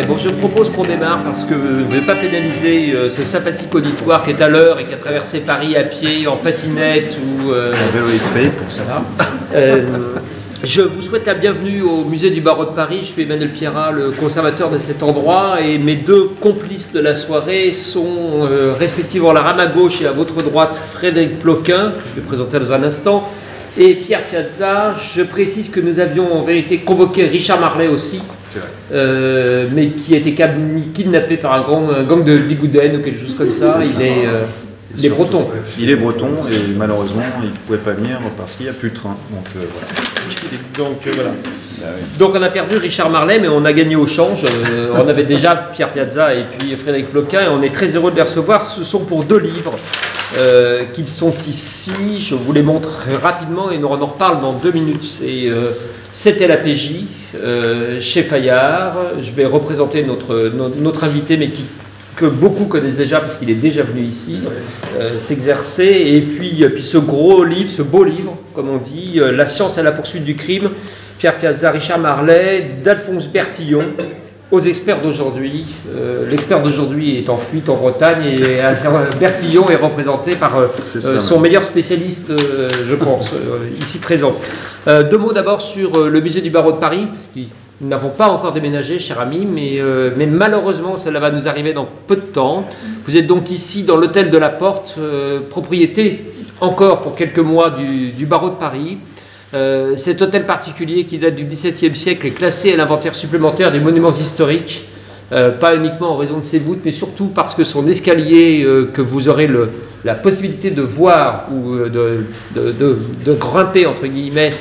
bon, je propose qu'on démarre parce que je ne vais pas pénaliser ce sympathique auditoire qui est à l'heure et qui a traversé Paris à pied, en patinette ou... En vélo électrique pour ça. Je vous souhaite la bienvenue au musée du barreau de Paris. Je suis Emmanuel Pierrat, le conservateur de cet endroit, et mes deux complices de la soirée sont respectivement à ma gauche et à votre droite Frédéric Ploquin, que je vais présenter dans un instant, et Pierre Piazza. Je précise que nous avions en vérité convoqué Richard Marlet aussi, mais qui a été kidnappé par un gang de bigouden ou quelque chose comme ça. Il est breton. Il est breton et malheureusement il ne pouvait pas venir parce qu'il n'y a plus de train. Donc voilà. Donc on a perdu Richard Marlet, mais on a gagné au change. On avait déjà Pierre Piazza et puis Frédéric Ploquin, et on est très heureux de les recevoir. Ce sont pour deux livres qu'ils sont ici. Je vous les montre rapidement et nous en reparle dans 2 minutes. C'était la PJ chez Fayard. Je vais représenter notre invité, mais que beaucoup connaissent déjà parce qu'il est déjà venu ici s'exercer. Et puis ce gros livre, ce beau livre, comme on dit, La science à la poursuite du crime, Pierre Piazza, Richard Marlet, d'Alphonse Bertillon, aux experts d'aujourd'hui. L'expert d'aujourd'hui est en fuite en Bretagne et Bertillon est représenté par son meilleur spécialiste, je pense, ici présent. 2 mots d'abord sur le musée du barreau de Paris, parce que nous n'avons pas encore déménagé, cher ami, mais malheureusement, cela va nous arriver dans peu de temps. Vous êtes donc ici dans l'hôtel de la Porte, propriété encore pour quelques mois du barreau de Paris. Cet hôtel particulier qui date du XVIIe siècle est classé à l'inventaire supplémentaire des monuments historiques, pas uniquement en raison de ses voûtes, mais surtout parce que son escalier que vous aurez la possibilité de voir ou de grimper, entre guillemets,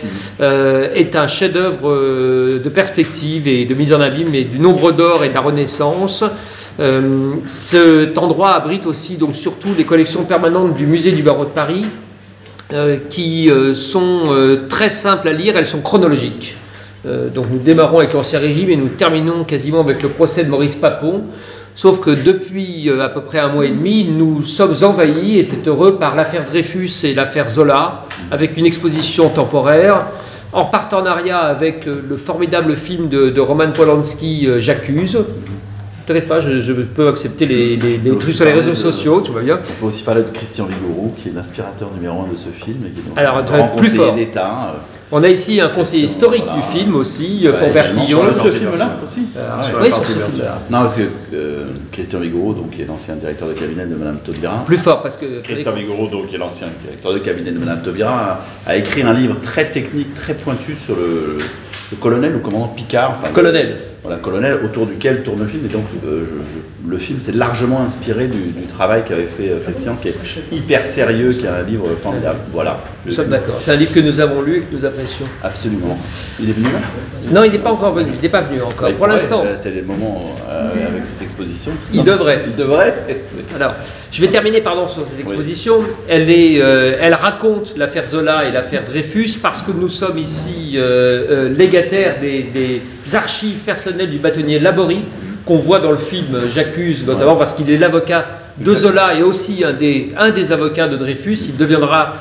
est un chef-d'œuvre de perspective et de mise en abîme, et du nombre d'or et de la Renaissance. Cet endroit abrite aussi, donc surtout, les collections permanentes du musée du barreau de Paris, qui sont très simples à lire. Elles sont chronologiques. Donc nous démarrons avec l'Ancien Régime et nous terminons quasiment avec le procès de Maurice Papon. Sauf que depuis à peu près 1 mois et demi, nous sommes envahis, et c'est heureux, par l'affaire Dreyfus et l'affaire Zola, avec une exposition temporaire, en partenariat avec le formidable film de Roman Polanski, J'accuse. Peut-être pas, je peux accepter les trucs sur les réseaux sociaux, tout va bien. On peut aussi parler de Christian Vigouroux, qui est l'inspirateur numéro 1 de ce film, et qui est donc alors, un grand plus conseiller fort d'État. On a ici un conseiller historique du film aussi, pour Bertillon. Sur ce film-là aussi. Oui, sur ce film-là. Non, parce que Christian Vigouroux, donc, qui est l'ancien directeur de cabinet de Madame Taubira. Plus fort, parce que... Christian Vigouroux, donc, qui est l'ancien directeur de cabinet de Madame Taubira, a écrit un livre très technique, très pointu sur le colonel ou commandant Picard. Enfin, colonel. Voilà, colonel, autour duquel tourne le film. Et donc, le film s'est largement inspiré du travail qu'avait fait Christian, qui est hyper sérieux, qui est un livre formidable. Voilà. Nous sommes d'accord. C'est un livre que nous avons lu et que nous apprécions. Absolument. Il est venu là? Non, il n'est pas encore venu. Il n'est pas venu encore. Pour l'instant. C'est le moment avec cette exposition. Il devrait. Il devrait. Alors, je vais terminer sur cette exposition. Oui. Elle raconte l'affaire Zola et l'affaire Dreyfus parce que nous sommes ici légataires des archives personnelles du bâtonnier Laborie, qu'on voit dans le film J'accuse, notamment parce qu'il est l'avocat de Zola et aussi un des avocats de Dreyfus.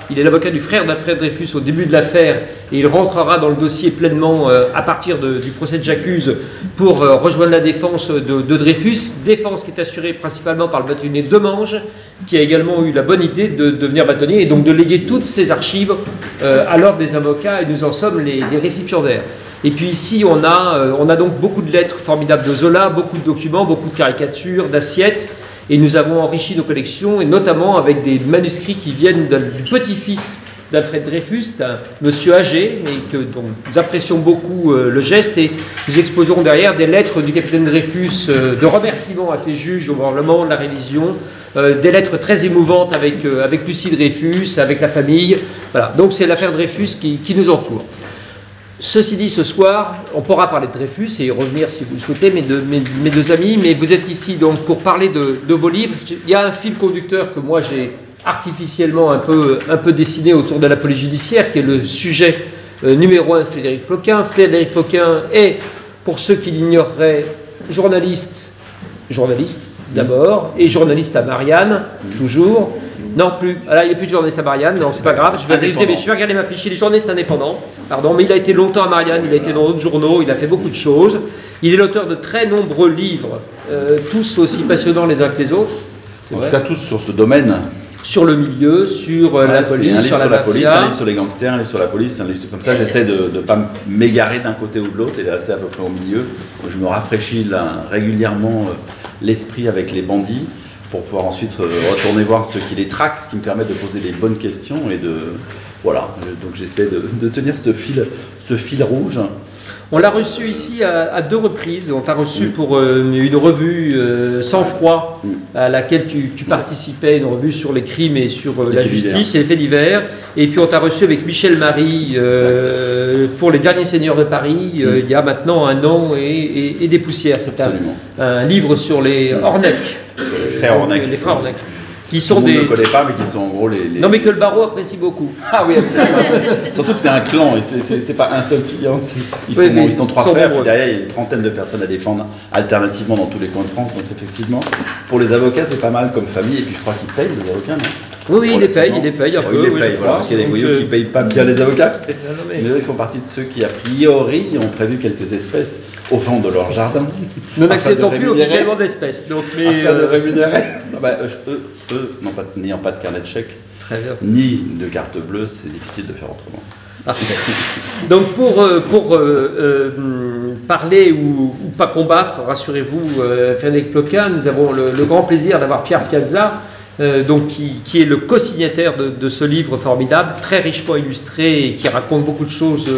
Il est l'avocat du frère d'Alfred Dreyfus au début de l'affaire, et il rentrera dans le dossier pleinement à partir du procès de J'accuse pour rejoindre la défense de Dreyfus, défense qui est assurée principalement par le bâtonnier Demange, qui a également eu la bonne idée de devenir bâtonnier et donc de léguer toutes ses archives à l'ordre des avocats, et nous en sommes les récipiendaires. Et puis ici, on a donc beaucoup de lettres formidables de Zola, beaucoup de documents, beaucoup de caricatures, d'assiettes, et nous avons enrichi nos collections, et notamment avec des manuscrits qui viennent du petit-fils d'Alfred Dreyfus, un monsieur âgé, mais dont nous apprécions beaucoup le geste, et nous exposerons derrière des lettres du capitaine Dreyfus de remerciements à ses juges au moment de la révision, des lettres très émouvantes avec Lucie Dreyfus, avec la famille. Voilà. Donc c'est l'affaire Dreyfus qui nous entoure. Ceci dit, ce soir, on pourra parler de Dreyfus et y revenir si vous le souhaitez, mes deux amis, mais vous êtes ici donc pour parler de vos livres. Il y a un fil conducteur que moi j'ai artificiellement un peu dessiné autour de la police judiciaire, qui est le sujet numéro 1 de Frédéric Ploquin. Frédéric Ploquin est, pour ceux qui l'ignoreraient, journaliste d'abord, et journaliste à Marianne, toujours. Non plus. Alors, il n'est plus de journaliste à Marianne, non, c'est pas grave. Je vais réviser, mais je vais regarder ma fiche. Il est journaliste indépendant, pardon, mais il a été longtemps à Marianne, il a été dans d'autres journaux, il a fait beaucoup de choses. Il est l'auteur de très nombreux livres, tous aussi passionnants les uns que les autres. En tout cas, tous sur ce domaine. Sur le milieu, sur la police, sur la police, mafia. un livre sur les gangsters, un livre sur la police, un livre comme ça. J'essaie de ne pas m'égarer d'un côté ou de l'autre et de rester à peu près au milieu. Je me rafraîchis là, régulièrement l'esprit avec les bandits pour pouvoir ensuite retourner voir ceux qui les traquent, ce qui me permet de poser les bonnes questions et de... Voilà, donc j'essaie de tenir ce fil rouge. On l'a reçu ici à 2 reprises. On t'a reçu pour une revue Sang Froid à laquelle tu participais, une revue sur les crimes et sur la justice et les faits divers. Et puis on t'a reçu avec Michel Marie pour Les Derniers Seigneurs de Paris il y a maintenant 1 an et des poussières. C'est un livre sur les Ornec. Sur les frères Ornec. Les frères Ornec. Qui sont on ne le connaît pas, mais qui sont en gros les... Non, mais que le barreau apprécie beaucoup. Ah oui, absolument. Surtout que c'est un clan, et c'est pas un seul client. Ils sont 3 frères, puis derrière, il y a une trentaine de personnes à défendre alternativement dans tous les coins de France. Donc effectivement, pour les avocats, c'est pas mal comme famille, et puis je crois qu'ils payent les avocats, non? Oui, il les paye un peu. Ils les payent, voilà, parce qu'il y a des voyous qui ne payent pas bien les avocats. Mais ils font partie de ceux qui, a priori, ont prévu quelques espèces au fond de leur jardin. Nous n'acceptons plus officiellement d'espèces. Afin de rémunérer. N'ayant pas de carnet de chèques, ni de carte bleue, c'est difficile de faire autrement. Parfait. Donc pour parler ou pas combattre, rassurez-vous, Frédéric Ploquin, nous avons le grand plaisir d'avoir Pierre Piazza, donc qui est le co-signataire de ce livre formidable, très richement illustré et qui raconte beaucoup de choses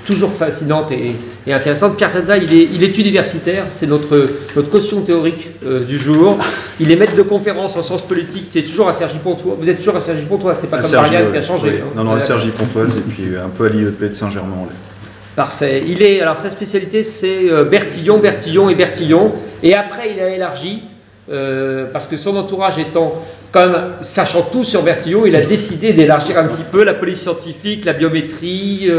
toujours fascinantes et intéressantes. Pierre Piazza, il est universitaire, c'est notre caution théorique du jour. Il est maître de conférences en sciences politiques, qui est toujours à Cergy-Pontoise. Vous êtes toujours à Cergy-Pontoise, c'est pas comme Marianne qui a changé. Oui. Hein. Non, à Cergy-Pontoise et puis un peu à l'IEP de Saint-Germain-en-Laye. Parfait. Alors sa spécialité c'est Bertillon. Et après il a élargi, parce que son entourage étant quand même sachant tout sur Bertillon, il a décidé d'élargir un petit peu la police scientifique, la biométrie,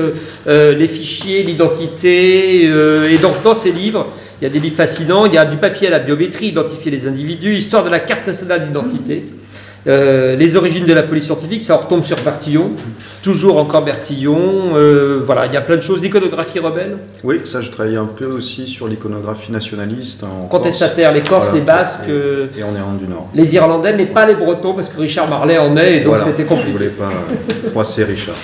les fichiers, l'identité. Et donc dans ses livres, il y a des livres fascinants, il y a du papier à la biométrie, identifier les individus, histoire de la carte nationale d'identité. Les origines de la police scientifique, ça retombe sur Bertillon, toujours encore Bertillon, voilà, il y a plein de choses. L'iconographie rebelle. Oui, ça je travaille un peu aussi sur l'iconographie nationaliste. Contestataires, les Corses, voilà, les Basques, et en Irlande du Nord. Les Irlandais, mais pas les Bretons, parce que Richard Marley en est, et donc voilà, c'était compliqué. Je voulais pas froisser Richard.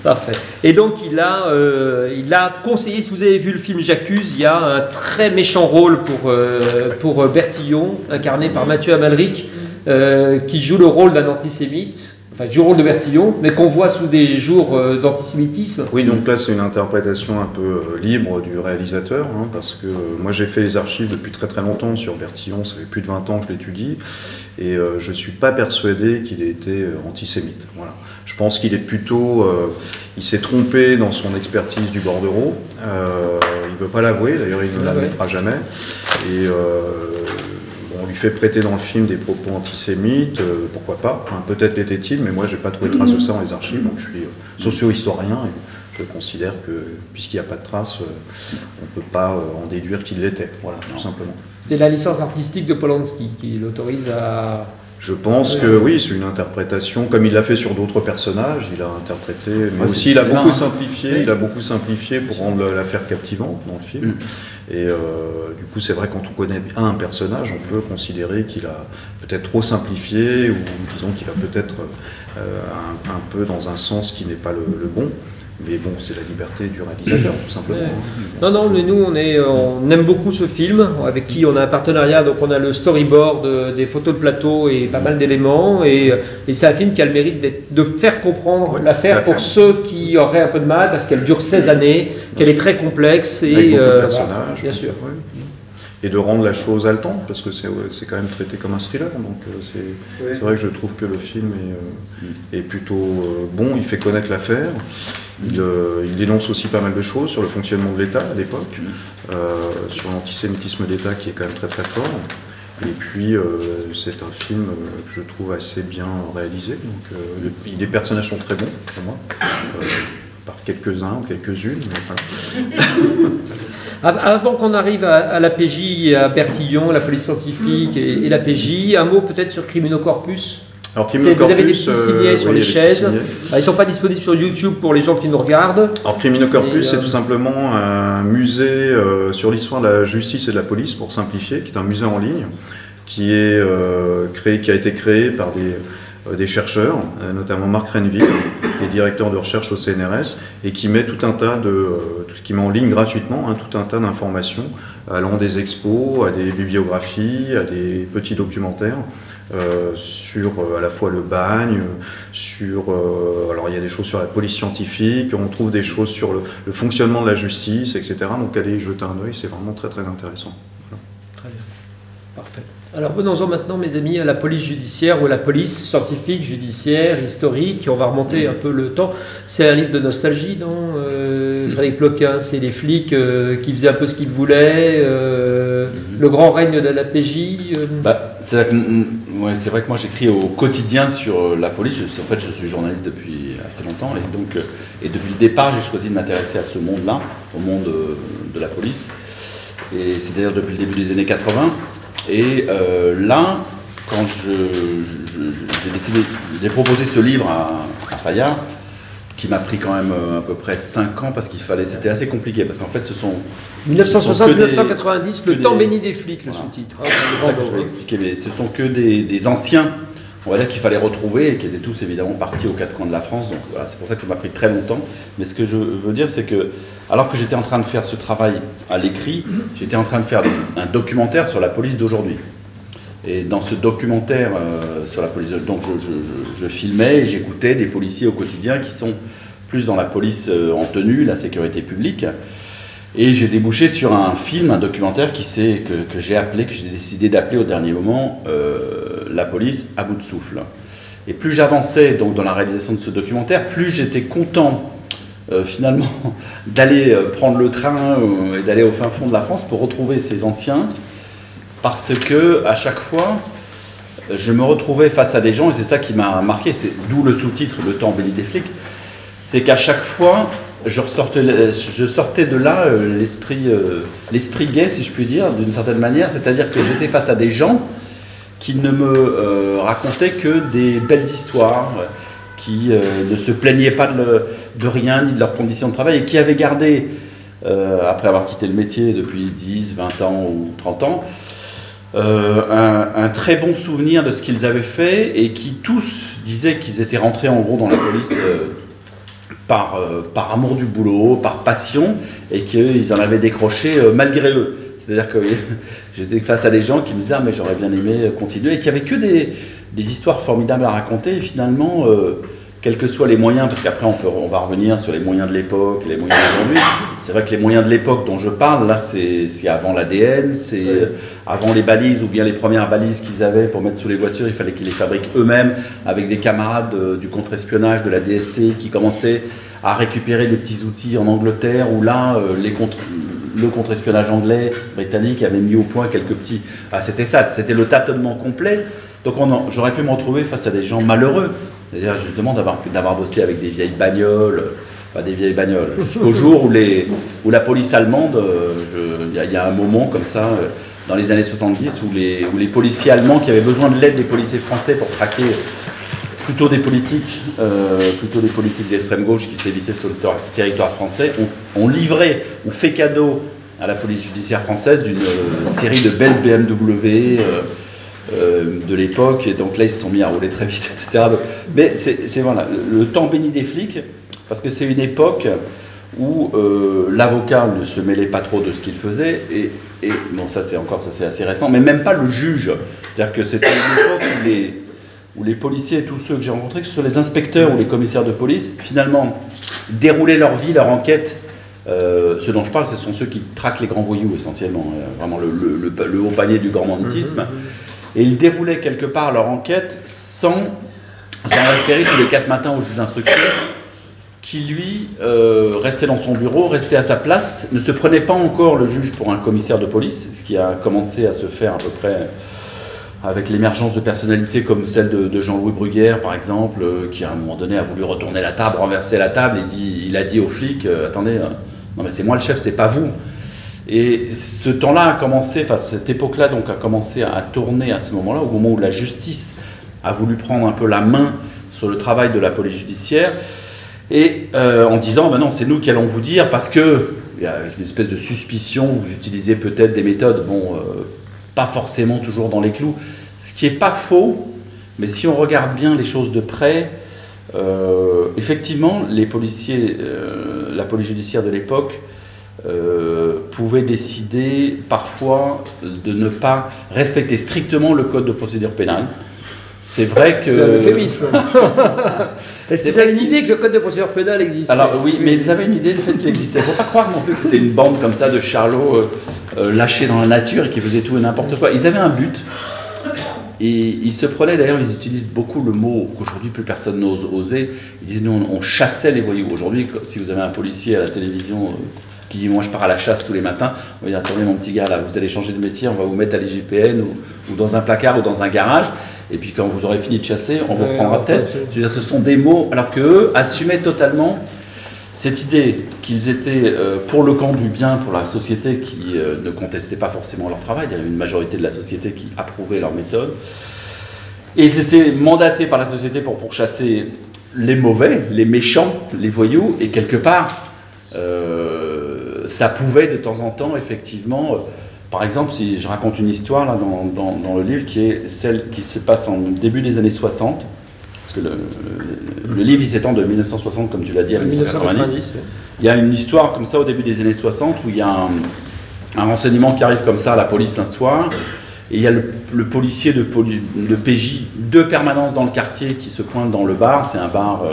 Parfait. Et donc il a conseillé, si vous avez vu le film J'accuse, il y a un très méchant rôle pour Bertillon, incarné par Mathieu Amalric, qui joue le rôle d'un antisémite, enfin du rôle de Bertillon, mais qu'on voit sous des jours d'antisémitisme. Oui, donc là c'est une interprétation un peu libre du réalisateur, hein, parce que moi j'ai fait les archives depuis très très longtemps sur Bertillon, ça fait plus de 20 ans que je l'étudie, et je ne suis pas persuadé qu'il ait été antisémite. Voilà. Je pense qu'il est plutôt... il s'est trompé dans son expertise du bordereau, il ne veut pas l'avouer, d'ailleurs il ne l'admettra jamais, et... on lui fait prêter dans le film des propos antisémites, pourquoi pas, enfin, peut-être l'était-il, mais moi j'ai pas trouvé trace de ça dans les archives, donc je suis socio-historien et je considère que puisqu'il n'y a pas de trace, on ne peut pas en déduire qu'il l'était, voilà, tout simplement. C'est la licence artistique de Polanski qui l'autorise à... Je pense que oui, c'est une interprétation, comme il l'a fait sur d'autres personnages, il a interprété, mais aussi il a beaucoup simplifié, pour rendre l'affaire captivante dans le film. Et du coup, c'est vrai, quand on connaît un personnage, on peut considérer qu'il a peut-être trop simplifié, ou disons qu'il va peut-être un peu dans un sens qui n'est pas le bon. Mais bon, c'est la liberté du réalisateur, tout simplement. Non, mais nous, on aime beaucoup ce film, avec qui on a un partenariat, donc on a le storyboard, des photos de plateau et pas mal d'éléments, et c'est un film qui a le mérite de faire comprendre l'affaire pour ceux qui auraient un peu de mal, parce qu'elle dure 16 années, qu'elle est très complexe, et avec beaucoup de personnages, bien sûr. Ouais. Et de rendre la chose haletante, parce que c'est quand même traité comme un thriller, donc c'est vrai que je trouve que le film est plutôt bon, il fait connaître l'affaire, il dénonce aussi pas mal de choses sur le fonctionnement de l'État à l'époque, sur l'antisémitisme d'État qui est quand même très très fort, et puis c'est un film que je trouve assez bien réalisé, donc les personnages sont très bons pour moi, par quelques-uns ou quelques-unes, mais enfin... Avant qu'on arrive à la PJ, à Bertillon, la police scientifique et la PJ, un mot peut-être sur Criminocorpus. Alors, Criminal Vous avez des Corpus, petits signets sur oui, les il y a des petits chaises. signets. Ils ne sont pas disponibles sur YouTube pour les gens qui nous regardent. Alors, Criminal Corpus, Et, c'est tout simplement un musée sur l'histoire de la justice et de la police, pour simplifier, qui est un musée en ligne, qui a été créé par des chercheurs, notamment Marc Renville, qui est directeur de recherche au CNRS, et qui met qui met en ligne gratuitement tout un tas d'informations, allant des expos, à des bibliographies, à des petits documentaires, sur à la fois le bagne, alors il y a des choses sur la police scientifique, on trouve des choses sur le fonctionnement de la justice, etc. Donc allez y jeter un œil, c'est vraiment très très intéressant. Voilà. Très bien. Parfait. Alors venons-en maintenant, mes amis, à la police judiciaire ou à la police scientifique, judiciaire, historique. On va remonter un peu le temps. C'est un livre de nostalgie, non Frédéric Ploquin, c'est les flics qui faisaient un peu ce qu'ils voulaient, le grand règne de la PJ. C'est vrai que moi j'écris au quotidien sur la police. En fait, je suis journaliste depuis assez longtemps et depuis le départ, j'ai choisi de m'intéresser à ce monde-là, au monde de la police. Et c'est d'ailleurs depuis le début des années 80. Et là, quand j'ai proposé ce livre à Fayard, qui m'a pris quand même à peu près 5 ans, parce c'était assez compliqué, parce qu'en fait ce sont... 1960-1990, le temps béni des flics, le sous-titre. C'est ça que je vais expliquer, mais ce sont que des anciens, on va dire qu'il fallait retrouver, et qui étaient tous évidemment partis aux 4 coins de la France, donc voilà, c'est pour ça que ça m'a pris très longtemps. Mais ce que je veux dire, c'est que, alors que j'étais en train de faire ce travail à l'écrit, j'étais en train de faire un documentaire sur la police d'aujourd'hui. Et dans ce documentaire sur la police, donc je filmais et j'écoutais des policiers au quotidien qui sont plus dans la police en tenue, la sécurité publique. Et j'ai débouché sur un film, un documentaire que j'ai décidé d'appeler au dernier moment La police à bout de souffle. Et plus j'avançais donc dans la réalisation de ce documentaire, plus j'étais content finalement d'aller prendre le train et d'aller au fin fond de la France pour retrouver ces anciens. Parce que à chaque fois, je me retrouvais face à des gens, et c'est ça qui m'a marqué, c'est d'où le sous-titre « Le temps béni des flics », c'est qu'à chaque fois, je sortais de là l'esprit gai, si je puis dire, d'une certaine manière, c'est-à-dire que j'étais face à des gens qui ne me racontaient que des belles histoires, qui ne se plaignaient pas de rien, ni de leurs conditions de travail, et qui avaient gardé, après avoir quitté le métier depuis 10, 20 ans ou 30 ans, un très bon souvenir de ce qu'ils avaient fait, et qui tous disaient qu'ils étaient rentrés en gros dans la police par amour du boulot, par passion, et qu'ils en avaient décroché malgré eux. C'est-à-dire que j'étais face à des gens qui me disaient « Ah mais j'aurais bien aimé continuer », et qui n'avaient que des histoires formidables à raconter, et finalement, quels que soient les moyens, parce qu'après on va revenir sur les moyens de l'époque et les moyens d'aujourd'hui. C'est vrai que les moyens de l'époque dont je parle, là c'est avant l'ADN, c'est avant les balises, ou bien les premières balises qu'ils avaient pour mettre sous les voitures, il fallait qu'ils les fabriquent eux-mêmes, avec des camarades du contre-espionnage, de la DST, qui commençaient à récupérer des petits outils en Angleterre, où là, le contre-espionnage anglais, britannique, avait mis au point quelques petits... Ah, c'était ça, c'était le tâtonnement complet. Donc j'aurais pu me retrouver face à des gens malheureux. C'est-à-dire justement d'avoir bossé avec des vieilles bagnoles, jusqu'au jour où la police allemande, il y a un moment comme ça, dans les années 70, où les policiers allemands qui avaient besoin de l'aide des policiers français pour traquer plutôt des politiques d'extrême gauche qui sévissaient sur le territoire français, ont fait cadeau à la police judiciaire française d'une série de belles BMW de l'époque, et donc là ils se sont mis à rouler très vite, etc. Mais c'est voilà, le temps béni des flics, parce que c'est une époque où l'avocat ne se mêlait pas trop de ce qu'il faisait, et bon, ça c'est assez récent, mais même pas le juge. C'est-à-dire que c'était une époque où les policiers, tous ceux que j'ai rencontrés, que ce soit les inspecteurs ou les commissaires de police, finalement déroulaient leur vie, leur enquête. Ceux dont je parle, ce sont ceux qui traquent les grands voyous essentiellement, vraiment le haut panier du gourmandisme. Et ils déroulaient quelque part leur enquête sans référer tous les 4 matins au juge d'instruction, qui lui restait dans son bureau, restait à sa place, ne se prenait pas encore le juge pour un commissaire de police, ce qui a commencé à se faire à peu près avec l'émergence de personnalités comme celle de Jean-Louis Bruguière, par exemple, qui à un moment donné a voulu retourner la table, renverser la table, et il a dit aux flics attendez, non mais c'est moi le chef, c'est pas vous. Et ce temps-là a commencé, enfin cette époque-là donc a commencé à tourner à ce moment-là, au moment où la justice a voulu prendre un peu la main sur le travail de la police judiciaire, et en disant, ben non, c'est nous qui allons vous dire, parce que, il y a une espèce de suspicion, vous utilisez peut-être des méthodes, bon, pas forcément toujours dans les clous, ce qui n'est pas faux, mais si on regarde bien les choses de près, effectivement, les policiers, la police judiciaire de l'époque, pouvaient décider parfois de ne pas respecter strictement le code de procédure pénale. C'est vrai que... C'est un euphémisme. Est-ce qu'ils avaient une idée que le code de procédure pénale existait? Alors oui, mais ils avaient une idée du fait qu'il existait. Il ne faut pas croire non plus que c'était une bande comme ça de charlots lâchés dans la nature et qui faisaient tout et n'importe quoi. Ils avaient un but. Et ils se prenaient, d'ailleurs, ils utilisent beaucoup le mot qu'aujourd'hui plus personne n'ose oser. Ils disent, nous, on chassait les voyous. Aujourd'hui, si vous avez un policier à la télévision qui dit, moi je pars à la chasse tous les matins, on va dire, attendez mon petit gars, là, vous allez changer de métier, on va vous mettre à l'IGPN ou dans un placard ou dans un garage. Et puis quand vous aurez fini de chasser, on vous reprendra peut-être. Je veux dire, ce sont des mots, alors qu'eux assumaient totalement cette idée qu'ils étaient pour le camp du bien, pour la société qui ne contestait pas forcément leur travail. Il y avait une majorité de la société qui approuvait leur méthode. Et ils étaient mandatés par la société pour pourchasser les mauvais, les méchants, les voyous. Et quelque part, ça pouvait de temps en temps, effectivement... Par exemple, si je raconte une histoire là, dans le livre qui est celle qui se passe en début des années 60, parce que le livre il s'étend de 1960, comme tu l'as dit, à 1990. Il y a une histoire comme ça au début des années 60 où il y a un renseignement qui arrive comme ça à la police un soir, et il y a le policier de PJ de permanence dans le quartier qui se pointe dans le bar. C'est un bar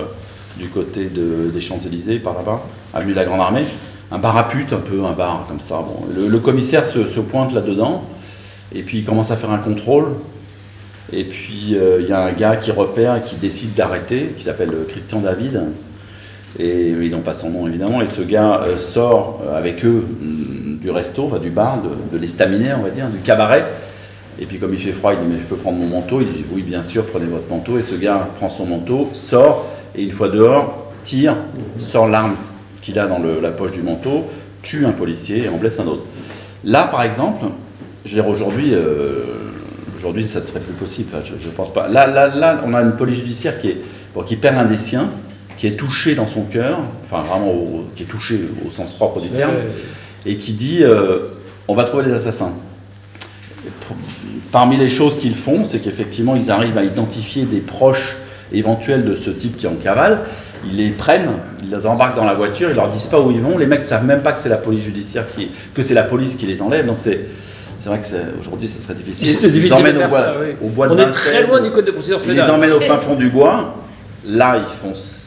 du côté des Champs-Élysées, par là-bas, avenue de la Grande Armée. Un bar à pute, un peu, un bar comme ça. Bon, le commissaire se pointe là-dedans, et puis il commence à faire un contrôle, et puis il y a un gars qui repère et qui décide d'arrêter, qui s'appelle Christian David, et ils n'ont pas son nom évidemment, et ce gars sort avec eux du resto, enfin, du bar, de l'estaminet, on va dire, du cabaret, et puis comme il fait froid, il dit, mais je peux prendre mon manteau? Il dit, oui bien sûr, prenez votre manteau, et ce gars prend son manteau, sort, et une fois dehors, tire, sort l'arme qu'il a dans la poche du manteau, tue un policier et en blesse un autre. Là, par exemple, je veux dire, aujourd'hui, ça ne serait plus possible, je ne pense pas. Là, on a une police judiciaire qui perd un des siens, qui est touché dans son cœur, enfin vraiment, qui est touché au sens propre du terme, et qui dit, on va trouver les assassins. Parmi les choses qu'ils font, c'est qu'effectivement, ils arrivent à identifier des proches éventuels de ce type qui est en cavale. Ils les prennent, ils les embarquent dans la voiture, ils leur disent pas où ils vont. Les mecs ne savent même pas que c'est la police judiciaire que c'est la police qui les enlève. Donc c'est vrai que aujourd'hui ça serait difficile. C'est difficile de faire ça, oui. Au bois de On est très loin du code de procédure pénale. Ils les emmènent au fin fond du bois. Là,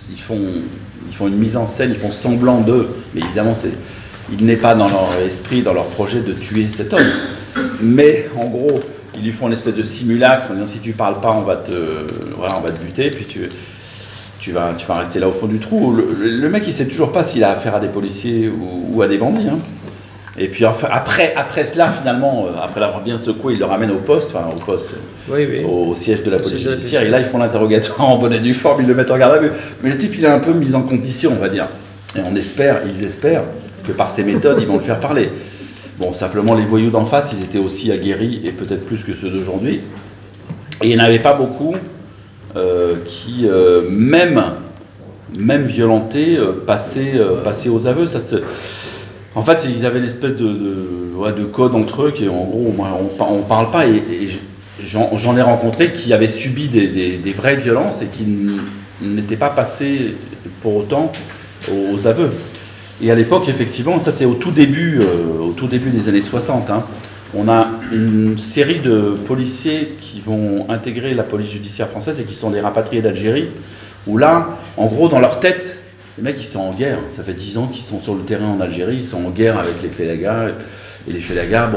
ils font une mise en scène, ils font semblant d'eux. Mais évidemment, il n'est pas dans leur esprit, dans leur projet de tuer cet homme. Mais en gros, ils lui font une espèce de simulacre en disant, si tu parles pas, on va te buter, puis tu vas rester là au fond du trou. Le mec, il sait toujours pas s'il a affaire à des policiers ou à des bandits. Hein. Et puis enfin, après cela, finalement, après l'avoir bien secoué, il le ramène au poste, au siège de la police judiciaire. Et là, ils font l'interrogatoire en bonne et due forme, ils le mettent en garde à vue. Mais le type, il est un peu mis en condition, on va dire. Et ils espèrent que par ces méthodes, ils vont le faire parler. Bon, simplement, les voyous d'en face, ils étaient aussi aguerris, et peut-être plus que ceux d'aujourd'hui. Et il n'y en avait pas beaucoup qui, même violentés, passaient aux aveux. En fait, ils avaient une espèce de code entre eux qui, en gros, on ne parle pas. Et j'en ai rencontré qui avaient subi des vraies violences et qui n'étaient pas passés pour autant aux aveux. Et à l'époque, effectivement, ça c'est au tout début des années 60, hein, on a une série de policiers qui vont intégrer la police judiciaire française et qui sont des rapatriés d'Algérie, où là, en gros, dans leur tête, les mecs, ils sont en guerre. Ça fait 10 ans qu'ils sont sur le terrain en Algérie, ils sont en guerre avec les Félagas. Et les Félagas,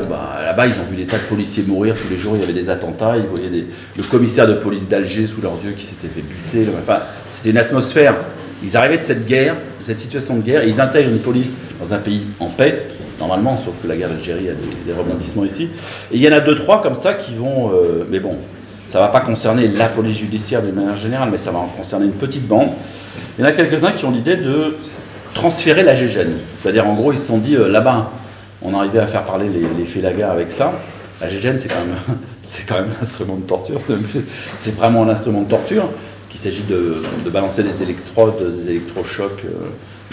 là-bas, ils ont vu des tas de policiers mourir tous les jours, il y avait des attentats, ils voyaient le commissaire de police d'Alger sous leurs yeux qui s'était fait buter. Enfin, c'était une atmosphère. Ils arrivaient de cette guerre, de cette situation de guerre, et ils intègrent une police dans un pays en paix, normalement, sauf que la guerre d'Algérie a des rebondissements ici. Et il y en a 2-3 comme ça qui vont... mais bon, ça ne va pas concerner la police judiciaire d'une manière générale, mais ça va concerner une petite bande. Il y en a quelques-uns qui ont l'idée de transférer la GIGN. C'est-à-dire, en gros, ils se sont dit, là-bas, on arrivait à faire parler les Félagas avec ça. La GGN, c'est quand même un instrument de torture. C'est vraiment un instrument de torture, qu'il s'agit de balancer des électrodes, des électrochocs,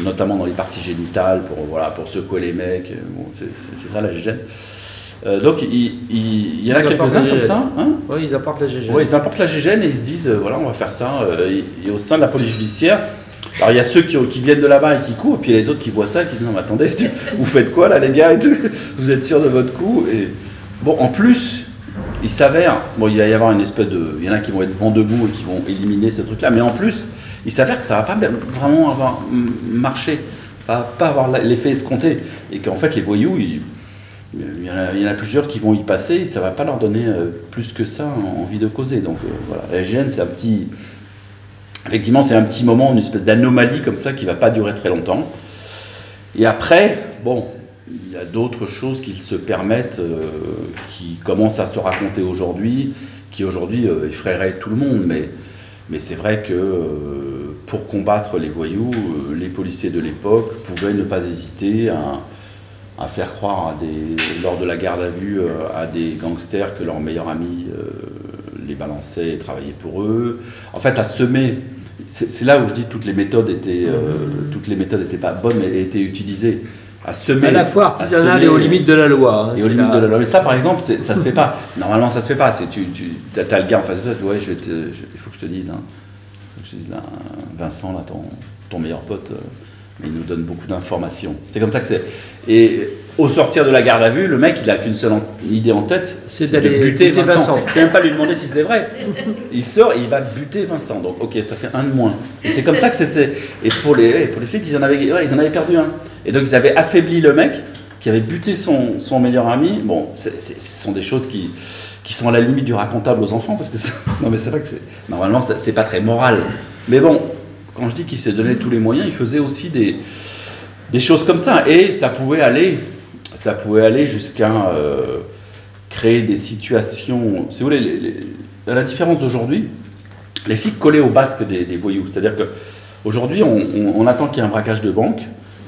notamment dans les parties génitales, pour secouer les mecs. Bon, c'est ça la GGN. Donc il y en a quelques-uns comme ça. Hein, oui, ils apportent la GGN. Oui, ils apportent la GGN et ils se disent, voilà, on va faire ça. Et au sein de la police judiciaire, alors il y a ceux qui viennent de là-bas et qui courent, et puis il y a les autres qui voient ça et qui disent, non mais attendez, vous faites quoi là les gars et tout, vous êtes sûrs de votre coup et... Bon, en plus, il s'avère, bon, il va y avoir une espèce de... Il y en a qui vont être vent debout et qui vont éliminer ce truc-là, mais en plus, il s'avère que ça ne va pas vraiment avoir marché, pas avoir l'effet escompté, et qu'en fait, les voyous, il y en a plusieurs qui vont y passer, et ça ne va pas leur donner plus que ça envie de causer. Donc voilà, la GGN, c'est un petit... Effectivement, c'est un petit moment, une espèce d'anomalie comme ça qui ne va pas durer très longtemps. Et après, bon... Il y a d'autres choses qu'ils se permettent, qui commencent à se raconter aujourd'hui, qui aujourd'hui effraieraient tout le monde. Mais c'est vrai que pour combattre les voyous, les policiers de l'époque pouvaient ne pas hésiter à faire croire lors de la garde à vue à des gangsters que leur meilleur ami les balançait et travaillait pour eux. En fait, à semer. C'est là où je dis que toutes les méthodes étaient pas bonnes, mais étaient utilisées. À la fois artisanale et aux limites de la loi. Et aux limites de la loi. Mais ça, par exemple, ça se fait pas. Normalement, ça se fait pas. Tu as le gars en face de toi, tu dis, ouais, il faut que je te dise, hein, là, Vincent, là, ton meilleur pote, il nous donne beaucoup d'informations. C'est comme ça que c'est. Et au sortir de la garde à vue, le mec, il a qu'une seule idée en tête, c'est de buter Vincent. C'est même pas lui demander si c'est vrai. Il sort et il va buter Vincent. Donc, ok, ça fait un de moins. Et c'est comme ça que c'était. Et pour les flics, ils en avaient perdu un. Et donc, ils avaient affaibli le mec qui avait buté son meilleur ami. Bon, ce sont des choses qui sont à la limite du racontable aux enfants, parce que non, mais c'est vrai que normalement, c'est pas très moral. Mais bon, quand je dis qu'il s'est donné tous les moyens, il faisait aussi des choses comme ça. Et ça pouvait aller jusqu'à créer des situations... Si vous voulez, à la différence d'aujourd'hui, les flics collaient au basque des voyous. C'est-à-dire qu'aujourd'hui, on attend qu'il y ait un braquage de banque,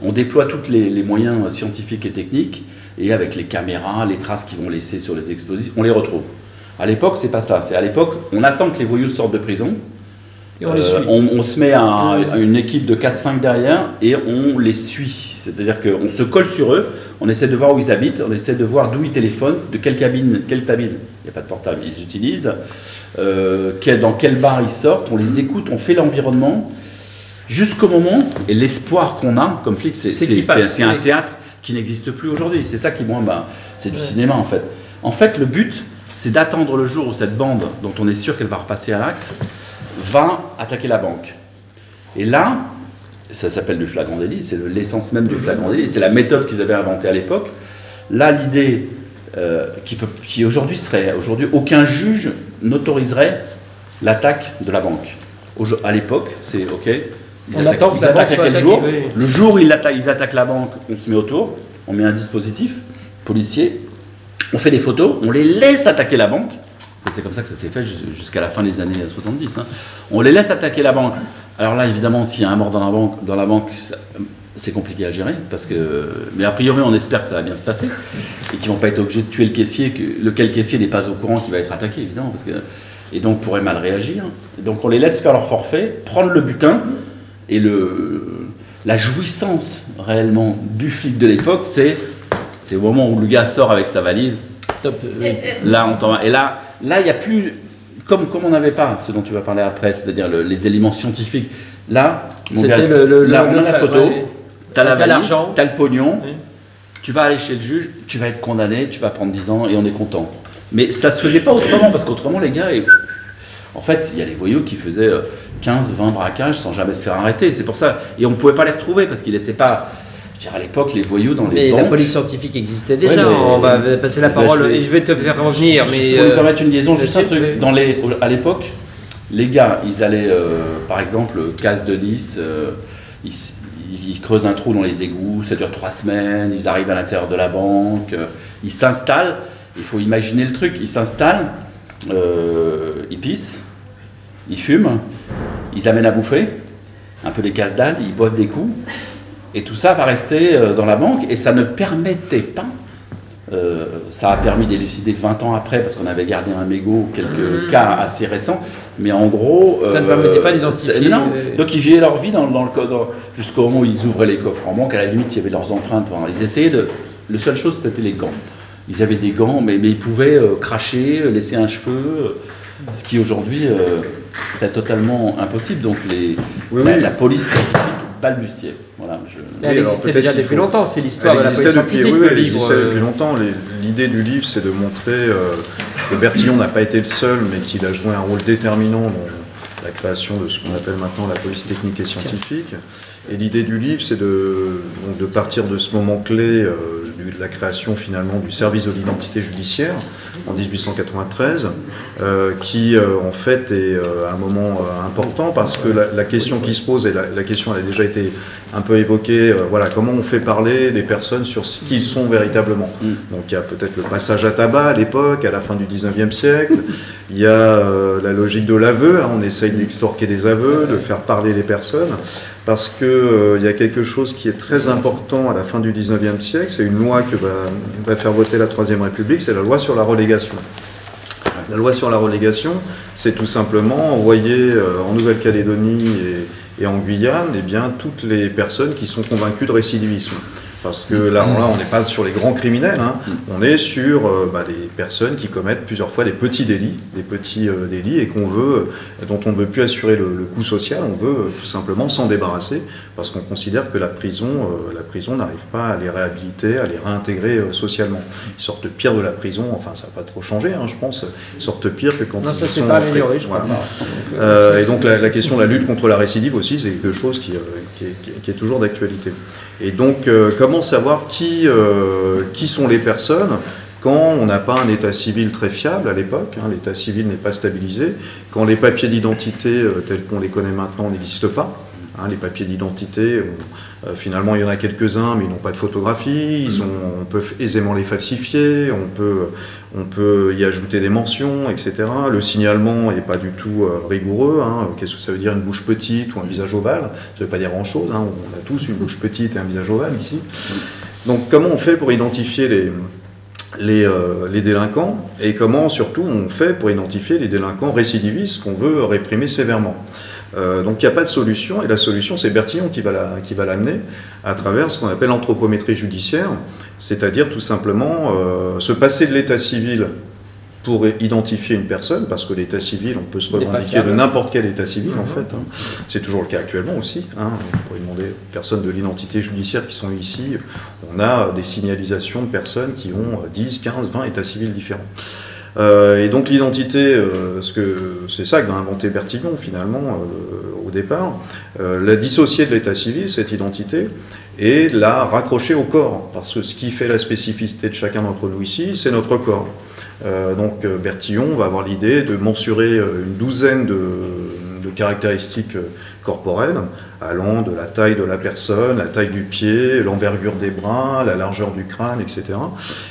on déploie tous les moyens scientifiques et techniques, et avec les caméras, les traces qu'ils vont laisser sur les explosifs, on les retrouve. À l'époque, c'est pas ça. C'est à l'époque, on attend que les voyous sortent de prison, et on se met à une équipe de 4-5 derrière, et on les suit. C'est-à-dire qu'on se colle sur eux, on essaie de voir où ils habitent, on essaie de voir d'où ils téléphonent, de quelle cabine, il n'y a pas de portable, ils utilisent, dans quel bar ils sortent, on les écoute, on fait l'environnement, jusqu'au moment, et l'espoir qu'on a comme flic, c'est un théâtre qui n'existe plus aujourd'hui. C'est ça qui, moi, c'est du cinéma en fait. En fait, le but, c'est d'attendre le jour où cette bande, dont on est sûr qu'elle va repasser à l'acte, va attaquer la banque. Et là, ça s'appelle du flagrant délit, c'est l'essence même du flagrant délit, c'est la méthode qu'ils avaient inventée à l'époque. Là, l'idée qui aujourd'hui aucun juge n'autoriserait l'attaque de la banque. À l'époque, c'est OK. Ils attaquent à quel jour? Oui. Le jour où ils attaquent la banque, on se met autour, on met un dispositif policier, on fait des photos, on les laisse attaquer la banque. C'est comme ça que ça s'est fait jusqu'à la fin des années 70. Hein. On les laisse attaquer la banque. Alors là, évidemment, s'il y a un mort dans la banque, c'est compliqué à gérer, mais a priori, on espère que ça va bien se passer et qu'ils ne vont pas être obligés de tuer le caissier, lequel caissier n'est pas au courant qu'il va être attaqué, évidemment, et donc pourrait mal réagir. Et donc on les laisse faire leur forfait, prendre le butin, et la jouissance réellement du flic de l'époque, c'est au moment où le gars sort avec sa valise. Top. Là, on t'en va. Et là, il n'y a plus, comme on n'avait pas ce dont tu vas parler après, c'est-à-dire les éléments scientifiques. Là, on a la photo, tu as la valise, tu as le pognon, oui. Tu vas aller chez le juge, tu vas être condamné, tu vas prendre 10 ans et on est content. Mais ça ne se faisait pas autrement, parce qu'autrement, les gars, en fait, il y a les voyous qui faisaient 15, 20 braquages sans jamais se faire arrêter. C'est pour ça. Et on ne pouvait pas les retrouver, parce qu'ils ne laissaient pas... À l'époque, les voyous dans les banques... Mais la police scientifique existait déjà, ouais, on va passer la parole, et je vais te faire revenir, mais... Je peux me permettre une liaison, juste un truc. À l'époque, les gars, ils allaient, par exemple, Case de Nice, ils creusent un trou dans les égouts, ça dure 3 semaines, ils arrivent à l'intérieur de la banque, ils s'installent, il faut imaginer le truc, ils s'installent, ils pissent, ils fument, ils amènent à bouffer, un peu des casse-dalles, ils boivent des coups, et tout ça va rester dans la banque, et ça ne permettait pas Ça a permis d'élucider 20 ans après, parce qu'on avait gardé un mégot, quelques cas assez récents. Mais en gros... ça ne permettait pas d'identifier... Non, donc ils vivaient leur vie dans le code, jusqu'au moment où ils ouvraient les coffres en banque. À la limite, il y avait leurs empreintes. Ils essayaient de... La seule chose, c'était les gants. Ils avaient des gants, mais ils pouvaient cracher, laisser un cheveu, ce qui aujourd'hui serait totalement impossible. Donc la police scientifique balbutiait. Voilà, elle existait déjà depuis longtemps, c'est l'histoire de la police scientifique. Oui, elle existait depuis longtemps. L'idée du livre, c'est de montrer que Bertillon n'a pas été le seul, mais qu'il a joué un rôle déterminant dans la création de ce qu'on appelle maintenant la police technique et scientifique. Et l'idée du livre, c'est de partir de ce moment clé de la création finalement du service de l'identité judiciaire en 1893, qui en fait est un moment important parce que la question qui se pose, et la question elle a déjà été un peu évoquée, voilà, comment on fait parler les personnes sur ce qu'ils sont véritablement. Donc il y a peut-être le passage à tabac à l'époque, à la fin du 19e siècle, il y a la logique de l'aveu, hein, on essaye d'extorquer des aveux, de faire parler les personnes, parce que il y a quelque chose qui est très important à la fin du 19e siècle, c'est une loi que va faire voter la Troisième République, c'est la loi sur la relégation. La loi sur la relégation, c'est tout simplement envoyer en Nouvelle-Calédonie et en Guyane, eh bien, toutes les personnes qui sont convaincues de récidivisme. Parce que là on n'est pas sur les grands criminels, hein. On est sur les personnes qui commettent plusieurs fois des petits délits, et dont on ne veut plus assurer le coût social, on veut tout simplement s'en débarrasser, parce qu'on considère que la prison n'arrive pas à les réhabiliter, à les réintégrer socialement. Ils sortent pire de la prison, enfin ça n'a pas trop changé, hein, je pense, ils sortent pire que quand ils sont... pas amélioré, je crois. Et donc la question de la lutte contre la récidive aussi, c'est quelque chose qui est toujours d'actualité. Et donc, comment savoir qui sont les personnes quand on n'a pas un état civil très fiable à l'époque, hein, l'état civil n'est pas stabilisé, quand les papiers d'identité tels qu'on les connaît maintenant n'existent pas. Hein, les papiers d'identité, finalement il y en a quelques-uns, mais ils n'ont pas de photographie, on peut aisément les falsifier, on peut y ajouter des mentions, etc. Le signalement n'est pas du tout rigoureux. Hein. Qu'est-ce que ça veut dire une bouche petite ou un visage ovale? Ça ne veut pas dire grand-chose, hein. On a tous une bouche petite et un visage ovale ici. Donc comment on fait pour identifier les délinquants, et comment surtout on fait pour identifier les délinquants récidivistes qu'on veut réprimer sévèrement? Donc il n'y a pas de solution, et la solution c'est Bertillon qui va l'amener à travers ce qu'on appelle l'anthropométrie judiciaire, c'est-à-dire tout simplement se passer de l'état civil pour identifier une personne, parce que l'état civil, on peut se revendiquer de n'importe quel état civil en fait, hein. C'est toujours le cas actuellement aussi, hein. On pourrait demander aux personnes de l'identité judiciaire qui sont ici, on a des signalisations de personnes qui ont 10, 15, 20 états civils différents. Et donc l'identité, c'est ça que va inventer Bertillon finalement au départ, la dissocier de l'état civil, cette identité, et la raccrocher au corps, parce que ce qui fait la spécificité de chacun d'entre nous ici, c'est notre corps. Donc Bertillon va avoir l'idée de mensurer une douzaine de caractéristiques corporelles, allant de la taille de la personne, la taille du pied, l'envergure des bras, la largeur du crâne, etc.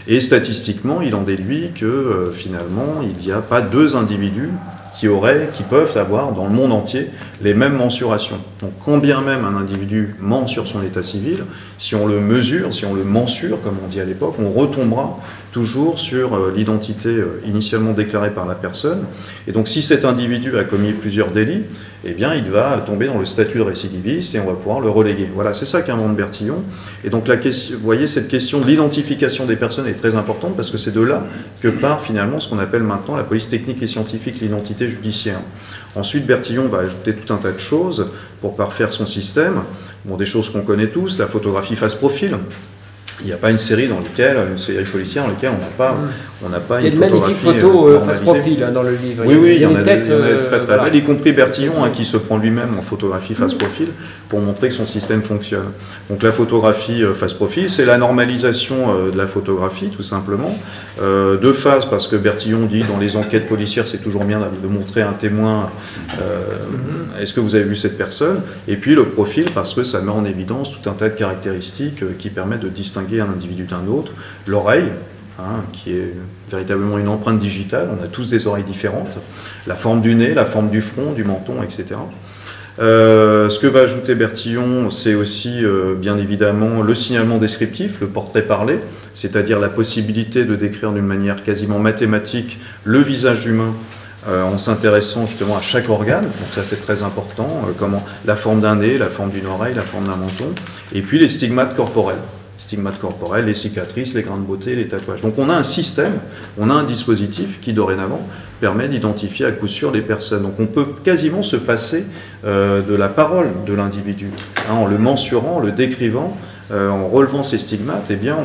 Et statistiquement, il en déduit que finalement, il n'y a pas deux individus qui peuvent avoir dans le monde entier les mêmes mensurations. Donc quand bien même un individu ment sur son état civil, si on le mesure, si on le mensure, comme on dit à l'époque, on retombera toujours sur l'identité initialement déclarée par la personne. Et donc si cet individu a commis plusieurs délits, eh bien il va tomber dans le statut de récidiviste et on va pouvoir le reléguer. Voilà, c'est ça qu'invente Bertillon. Et donc vous voyez, cette question de l'identification des personnes est très importante parce que c'est de là que part finalement ce qu'on appelle maintenant la police technique et scientifique, l'identité judiciaire. Ensuite, Bertillon va ajouter tout un tas de choses pour parfaire son système. Bon, des choses qu'on connaît tous, la photographie face-profil. Il n'y a pas une série policière dans laquelle on n'a pas une photographie. Il y a de magnifiques photos face-profil dans le livre. Oui, il y en a des très très belles, y compris Bertillon qui se prend lui-même en photographie face-profil pour montrer que son système fonctionne. Donc la photographie face-profil, c'est la normalisation de la photographie, tout simplement. De face, parce que Bertillon dit dans les enquêtes policières, c'est toujours bien de montrer un témoin, est-ce que vous avez vu cette personne? Et puis le profil, parce que ça met en évidence tout un tas de caractéristiques qui permettent de distinguer un individu d'un autre. L'oreille, qui est véritablement une empreinte digitale, on a tous des oreilles différentes, la forme du nez, la forme du front, du menton, etc. Ce que va ajouter Bertillon, c'est aussi bien évidemment le signalement descriptif, le portrait parlé, c'est-à-dire la possibilité de décrire d'une manière quasiment mathématique le visage humain en s'intéressant justement à chaque organe, donc ça c'est très important, comment la forme d'un nez, la forme d'une oreille, la forme d'un menton, et puis les stigmates corporels. Les cicatrices, les grains de beauté, les tatouages. Donc on a un système, on a un dispositif qui dorénavant permet d'identifier à coup sûr les personnes. Donc on peut quasiment se passer de la parole de l'individu, hein, en le mensurant, en le décrivant, en relevant ses stigmates, eh bien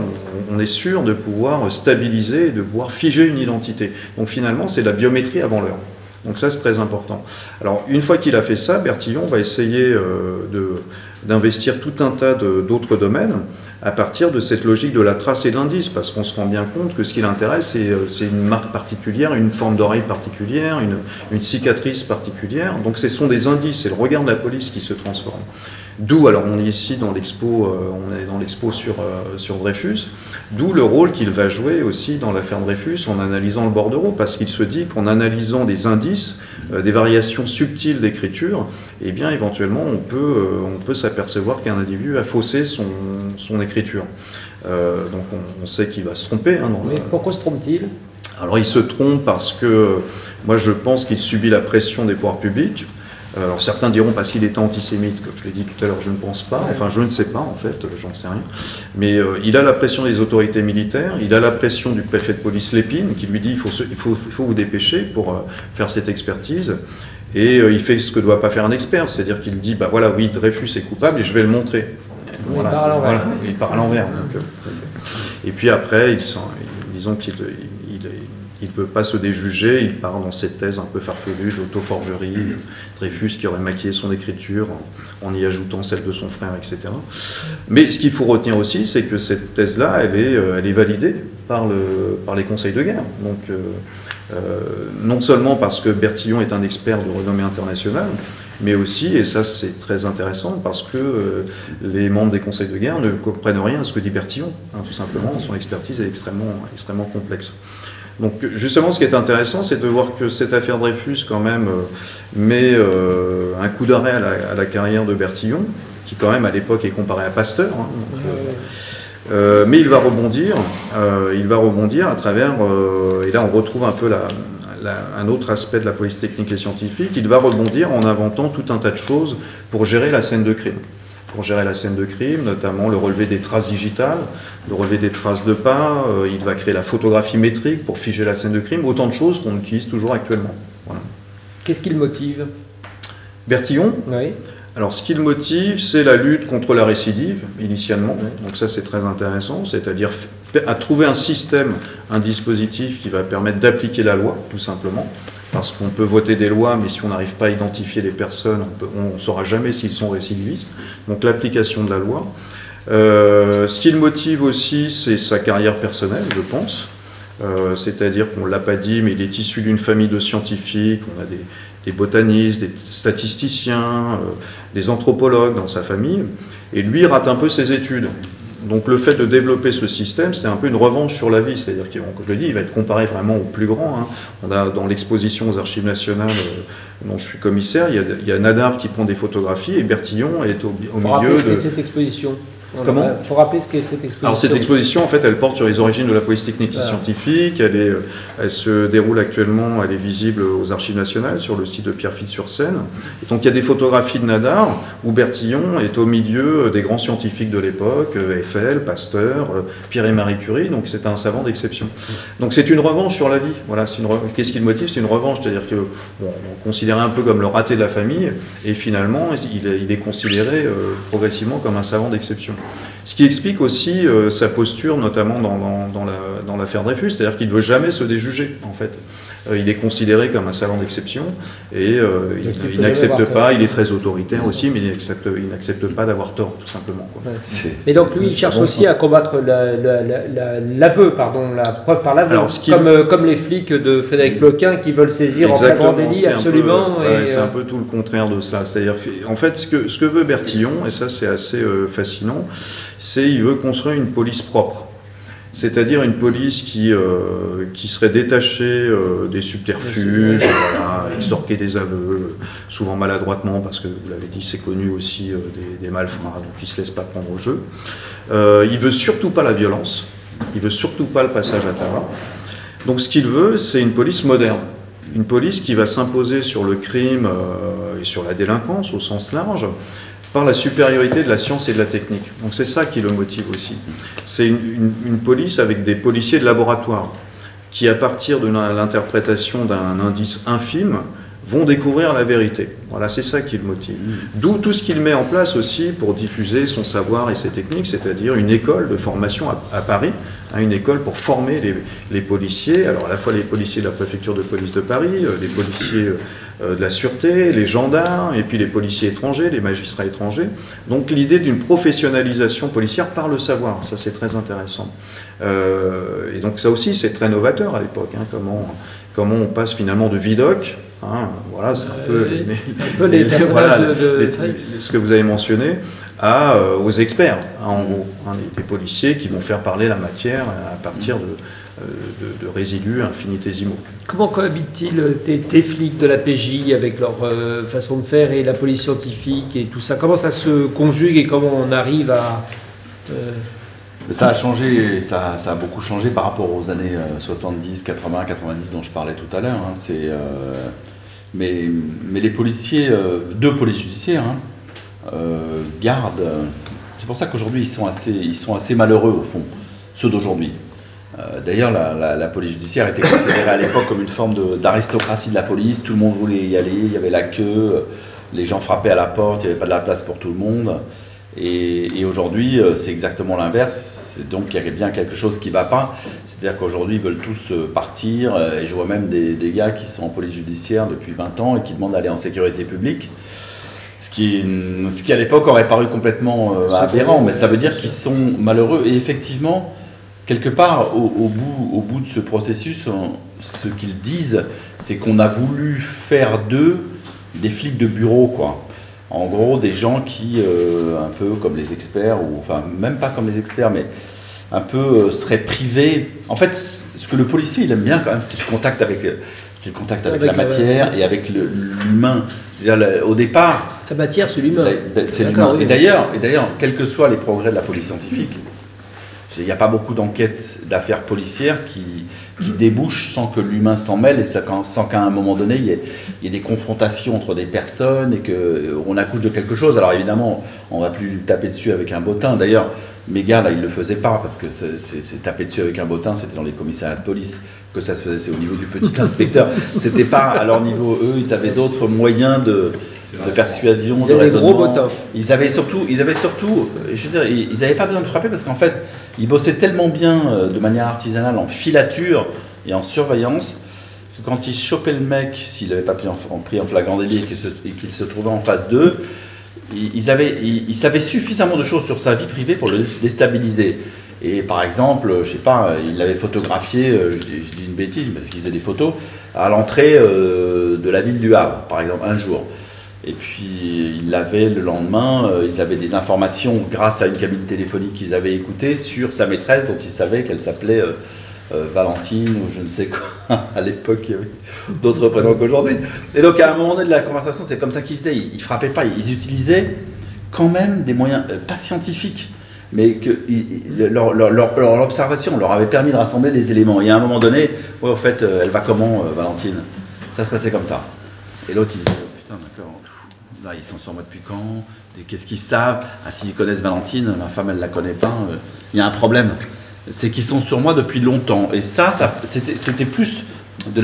on est sûr de pouvoir stabiliser et de pouvoir figer une identité. Donc finalement c'est la biométrie avant l'heure. Donc ça c'est très important. Alors une fois qu'il a fait ça, Bertillon va essayer d'investir tout un tas d'autres domaines à partir de cette logique de la trace et de l'indice, parce qu'on se rend bien compte que ce qui l'intéresse, c'est une marque particulière, une forme d'oreille particulière, une cicatrice particulière. Donc ce sont des indices, c'est le regard de la police qui se transforme. D'où, alors on est ici dans l'expo, sur Dreyfus, d'où le rôle qu'il va jouer aussi dans l'affaire Dreyfus en analysant le bordereau, parce qu'il se dit qu'en analysant des indices, des variations subtiles d'écriture, eh bien éventuellement on peut s'apercevoir qu'un individu a faussé son écriture. Donc on sait qu'il va se tromper. Hein, oui, pourquoi se trompe-t-il? Alors il se trompe parce que moi je pense qu'il subit la pression des pouvoirs publics. Alors certains diront parce qu'il était antisémite, comme je l'ai dit tout à l'heure, je ne pense pas, enfin je ne sais pas en fait, j'en sais rien. Mais il a la pression des autorités militaires, il a la pression du préfet de police Lépine qui lui dit il faut vous dépêcher pour faire cette expertise. Et il fait ce que ne doit pas faire un expert, c'est-à-dire qu'il dit bah voilà, oui, Dreyfus est coupable et je vais le montrer. Voilà, il part à l'envers. Et puis après, disons qu'il il ne veut pas se déjuger, il part dans cette thèse un peu farfelue d'autoforgerie, Dreyfus qui aurait maquillé son écriture en y ajoutant celle de son frère, etc. Mais ce qu'il faut retenir aussi, c'est que cette thèse-là, elle est validée par les conseils de guerre. Donc, non seulement parce que Bertillon est un expert de renommée internationale, mais aussi, et ça c'est très intéressant, parce que les membres des conseils de guerre ne comprennent rien à ce que dit Bertillon, hein, tout simplement, son expertise est extrêmement complexe. Donc justement, ce qui est intéressant, c'est de voir que cette affaire Dreyfus, quand même, met un coup d'arrêt à la carrière de Bertillon, qui quand même à l'époque est comparé à Pasteur. Hein, donc, mais il va rebondir à travers, et là on retrouve un peu un autre aspect de la police technique et scientifique, il va rebondir en inventant tout un tas de choses pour gérer la scène de crime. Pour gérer la scène de crime, notamment le relevé des traces digitales, le relevé des traces de pas, il va créer la photographie métrique pour figer la scène de crime, autant de choses qu'on utilise toujours actuellement. Voilà. Qu'est-ce qui le motive? Bertillon? Oui. Alors ce qui le motive, c'est la lutte contre la récidive, initialement, donc ça c'est très intéressant, c'est-à-dire à trouver un système, un dispositif qui va permettre d'appliquer la loi, tout simplement. Parce qu'on peut voter des lois, mais si on n'arrive pas à identifier les personnes, on ne saura jamais s'ils sont récidivistes. Donc l'application de la loi. Ce qui le motive aussi, c'est sa carrière personnelle, je pense. C'est-à-dire qu'on ne l'a pas dit, mais il est issu d'une famille de scientifiques. On a des botanistes, des statisticiens, des anthropologues dans sa famille. Et lui, il rate un peu ses études. Donc le fait de développer ce système, c'est un peu une revanche sur la vie, c'est-à-dire que, comme je le dis, il va être comparé vraiment au plus grand. Hein. On a dans l'exposition aux Archives nationales dont je suis commissaire, il y a Nadar qui prend des photographies et Bertillon est au milieu de cette exposition. Comment ? Il faut rappeler ce qu'est cette exposition. Alors cette exposition, en fait, elle porte sur les origines de la police technique et scientifique. Elle se déroule actuellement, elle est visible aux Archives nationales sur le site de Pierrefitte-sur-Seine. Et donc il y a des photographies de Nadar où Bertillon est au milieu des grands scientifiques de l'époque, Eiffel, Pasteur, Pierre et Marie Curie. Donc c'est un savant d'exception. Donc c'est une revanche sur la vie. Voilà, qu'est-ce qui le motive? C'est une revanche, c'est-à-dire que on considérait un peu comme le raté de la famille, et finalement il est considéré progressivement comme un savant d'exception. Ce qui explique aussi sa posture, notamment dans l'affaire Dreyfus, c'est-à-dire qu'il ne veut jamais se déjuger, en fait. Il est considéré comme un savant d'exception, et il n'accepte pas, il est très autoritaire aussi, mais il n'accepte pas d'avoir tort, tout simplement. Quoi. Ouais. Mais donc lui, il cherche aussi à combattre l'aveu, la preuve par l'aveu, comme les flics de Frédéric Ploquin qui veulent saisir en flagrant délit, absolument. C'est un peu tout le contraire de ça. C'est-à-dire qu'en fait, ce que veut Bertillon, et ça c'est assez fascinant, c'est qu'il veut construire une police propre. C'est-à-dire une police qui serait détachée des subterfuges, extorquer des aveux, souvent maladroitement, parce que vous l'avez dit, c'est connu aussi des malfrats, donc ils ne se laissent pas prendre au jeu. Il ne veut surtout pas la violence. Il veut surtout pas le passage à tabac. Donc ce qu'il veut, c'est une police moderne. Une police qui va s'imposer sur le crime et sur la délinquance au sens large par la supériorité de la science et de la technique. Donc c'est ça qui le motive aussi. C'est une police avec des policiers de laboratoire qui, à partir de l'interprétation d'un indice infime, vont découvrir la vérité. Voilà, c'est ça qui le motive. D'où tout ce qu'il met en place aussi pour diffuser son savoir et ses techniques, c'est-à-dire une école de formation à Paris, une école pour former les policiers, alors à la fois les policiers de la préfecture de police de Paris, les policiers de la sûreté, les gendarmes, et puis les policiers étrangers, les magistrats étrangers. Donc l'idée d'une professionnalisation policière par le savoir, ça c'est très intéressant. Et donc ça aussi c'est très novateur à l'époque, comment on passe finalement de Vidocq, voilà, c'est un peu ce que vous avez mentionné, aux experts, en gros, les policiers qui vont faire parler la matière à partir de résidus infinitésimaux. Comment cohabitent-ils tes flics de la PJ avec leur façon de faire et la police scientifique et tout ça? Comment ça se conjugue et comment on arrive à... Ça a changé, ça a beaucoup changé par rapport aux années 70, 80, 90 dont je parlais tout à l'heure. Mais les policiers, deux polices judiciaires, gardent... C'est pour ça qu'aujourd'hui ils sont assez malheureux au fond, ceux d'aujourd'hui. D'ailleurs la police judiciaire était considérée à l'époque comme une forme d'aristocratie de la police, tout le monde voulait y aller, il y avait la queue, les gens frappaient à la porte, il n'y avait pas de la place pour tout le monde. Et aujourd'hui, c'est exactement l'inverse. Donc il y a bien quelque chose qui ne va pas. C'est-à-dire qu'aujourd'hui, ils veulent tous partir. Et je vois même des gars qui sont en police judiciaire depuis 20 ans et qui demandent d'aller en sécurité publique. Ce qui à l'époque aurait paru complètement aberrant. Mais ça veut dire qu'ils sont malheureux. Et effectivement, quelque part, au bout de ce processus, ce qu'ils disent, c'est qu'on a voulu faire d'eux des flics de bureau, quoi. En gros, des gens qui, un peu comme les experts, ou enfin même pas comme les experts, mais un peu seraient privés. En fait, ce que le policier il aime bien quand même, c'est le contact avec la matière et avec l'humain. Au départ, la matière, c'est l'humain. C'est l'humain. Oui. Et d'ailleurs, quels que soient les progrès de la police scientifique, il n'y a pas beaucoup d'enquêtes d'affaires policières qui débouchent sans que l'humain s'en mêle et sans qu'à un moment donné, il y ait des confrontations entre des personnes et qu'on accouche de quelque chose. Alors évidemment, on ne va plus taper dessus avec un bottin. D'ailleurs, mes gars, là, ils ne le faisaient pas parce que c'est taper dessus avec un bottin, c'était dans les commissariats de police que ça se faisait, c'est au niveau du petit inspecteur. C'était pas à leur niveau. Eux, ils avaient d'autres moyens de persuasion, de raisonnement. Gros bottins. Ils avaient surtout, je veux dire, ils n'avaient pas besoin de frapper parce qu'en fait, ils bossaient tellement bien de manière artisanale en filature et en surveillance que quand ils chopaient le mec, s'il n'avait pas pris en flagrant délit et qu'il se trouvait en face d'eux, ils savaient suffisamment de choses sur sa vie privée pour le déstabiliser. Et par exemple, je sais pas, il l'avait photographié, je dis une bêtise, parce qu'il faisait des photos, à l'entrée de la ville du Havre, par exemple, un jour. Et puis, il l'avait le lendemain, ils avaient des informations grâce à une cabine téléphonique qu'ils avaient écoutée sur sa maîtresse, dont ils savaient qu'elle s'appelait Valentine ou je ne sais quoi. À l'époque, il y avait d'autres prénoms qu'aujourd'hui. Et donc, à un moment donné de la conversation, c'est comme ça qu'ils faisaient. Ils ne frappaient pas, ils utilisaient quand même des moyens, pas scientifiques, mais que leur observation leur avait permis de rassembler les éléments. Et à un moment donné, ouais, en fait, elle va comment, Valentine? Ça se passait comme ça. Et l'autre, il disait, putain, d'accord. Là, ils sont sur moi depuis quand? Qu'est-ce qu'ils savent? Ah, s'ils connaissent Valentine, ma femme, elle ne la connaît pas. Il y a un problème. C'est qu'ils sont sur moi depuis longtemps. Et ça c'était plus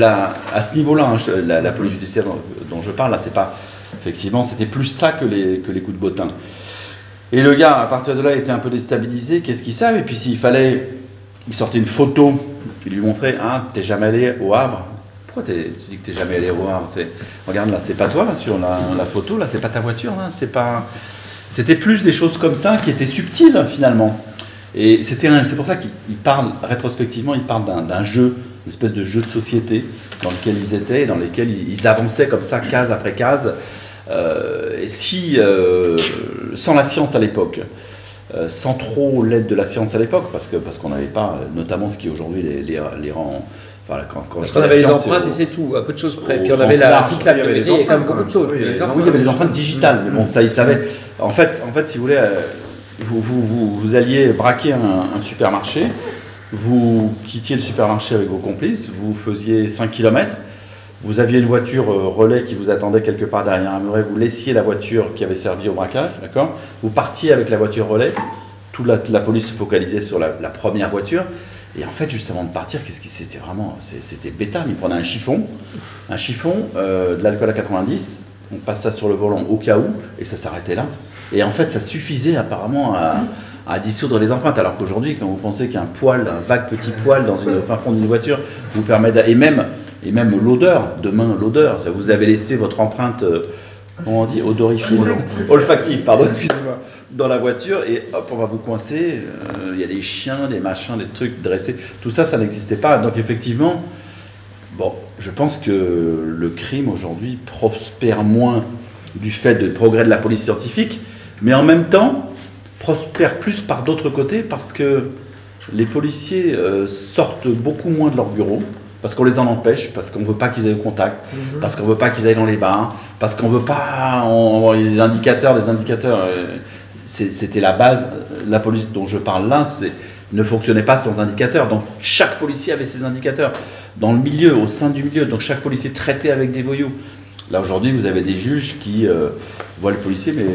à ce niveau-là, hein, la police judiciaire dont je parle, là, c'est pas... Effectivement, c'était plus ça que les coups de bottin. Et le gars, à partir de là, était un peu déstabilisé. Qu'est-ce qu'il savait? Et puis s'il fallait... Il sortait une photo, il lui montrait, ah, t'es jamais allé au Havre? Pourquoi tu dis que tu n'es jamais allé au Havre? Regarde là, c'est pas toi là, sur la photo, là, c'est pas ta voiture, là, c'est pas... C'était plus des choses comme ça qui étaient subtiles finalement. Et c'est pour ça qu'il parle, rétrospectivement, il parle d'un jeu, une espèce de jeu de société dans lequel ils étaient, dans lequel ils avançaient comme ça, case après case. Et sans la science à l'époque, sans trop l'aide de la science à l'époque, parce qu'on n'avait pas, notamment ce qui aujourd'hui les rend... Enfin, parce qu'on avait les empreintes et c'est tout, à peu de choses près. Puis on avait toute la numérique, il y avait quand même beaucoup de choses. Oui, il y avait les empreintes digitales, mais bon, ça, ils savaient. En fait, si vous voulez, vous alliez braquer un supermarché, vous quittiez le supermarché avec vos complices, vous faisiez 5 km, vous aviez une voiture relais qui vous attendait quelque part derrière un muret, vous laissiez la voiture qui avait servi au braquage, d'accord? Vous partiez avec la voiture relais, toute la police se focalisait sur la première voiture, et en fait, juste avant de partir, qu'est-ce qui c'était vraiment, c'était bêta, ils prenaient un chiffon, de l'alcool à 90, on passe ça sur le volant au cas où, et ça s'arrêtait là. Et en fait, ça suffisait apparemment à dissoudre les empreintes, alors qu'aujourd'hui, quand vous pensez qu'un poil, un vague petit poil dans le fin fond d'une voiture vous permet et même l'odeur, demain l'odeur, vous avez laissé votre empreinte, comment on dit, odorifiée, olfactive, pardon, excusez-moi, dans la voiture, et hop, on va vous coincer, il y a des chiens, des machins, des trucs dressés, tout ça, ça n'existait pas, donc effectivement, bon, je pense que le crime aujourd'hui prospère moins du fait du progrès de la police scientifique, mais en même temps, prospère plus par d'autres côtés, parce que les policiers sortent beaucoup moins de leur bureau, parce qu'on les en empêche, parce qu'on ne veut pas qu'ils aient au contact, parce qu'on ne veut pas qu'ils aillent dans les bars, parce qu'on ne veut pas... les indicateurs, c'était la base. La police dont je parle là, ne fonctionnait pas sans indicateurs. Donc chaque policier avait ses indicateurs. Dans le milieu, au sein du milieu, donc chaque policier traitait avec des voyous. Là aujourd'hui, vous avez des juges qui voient le policier, mais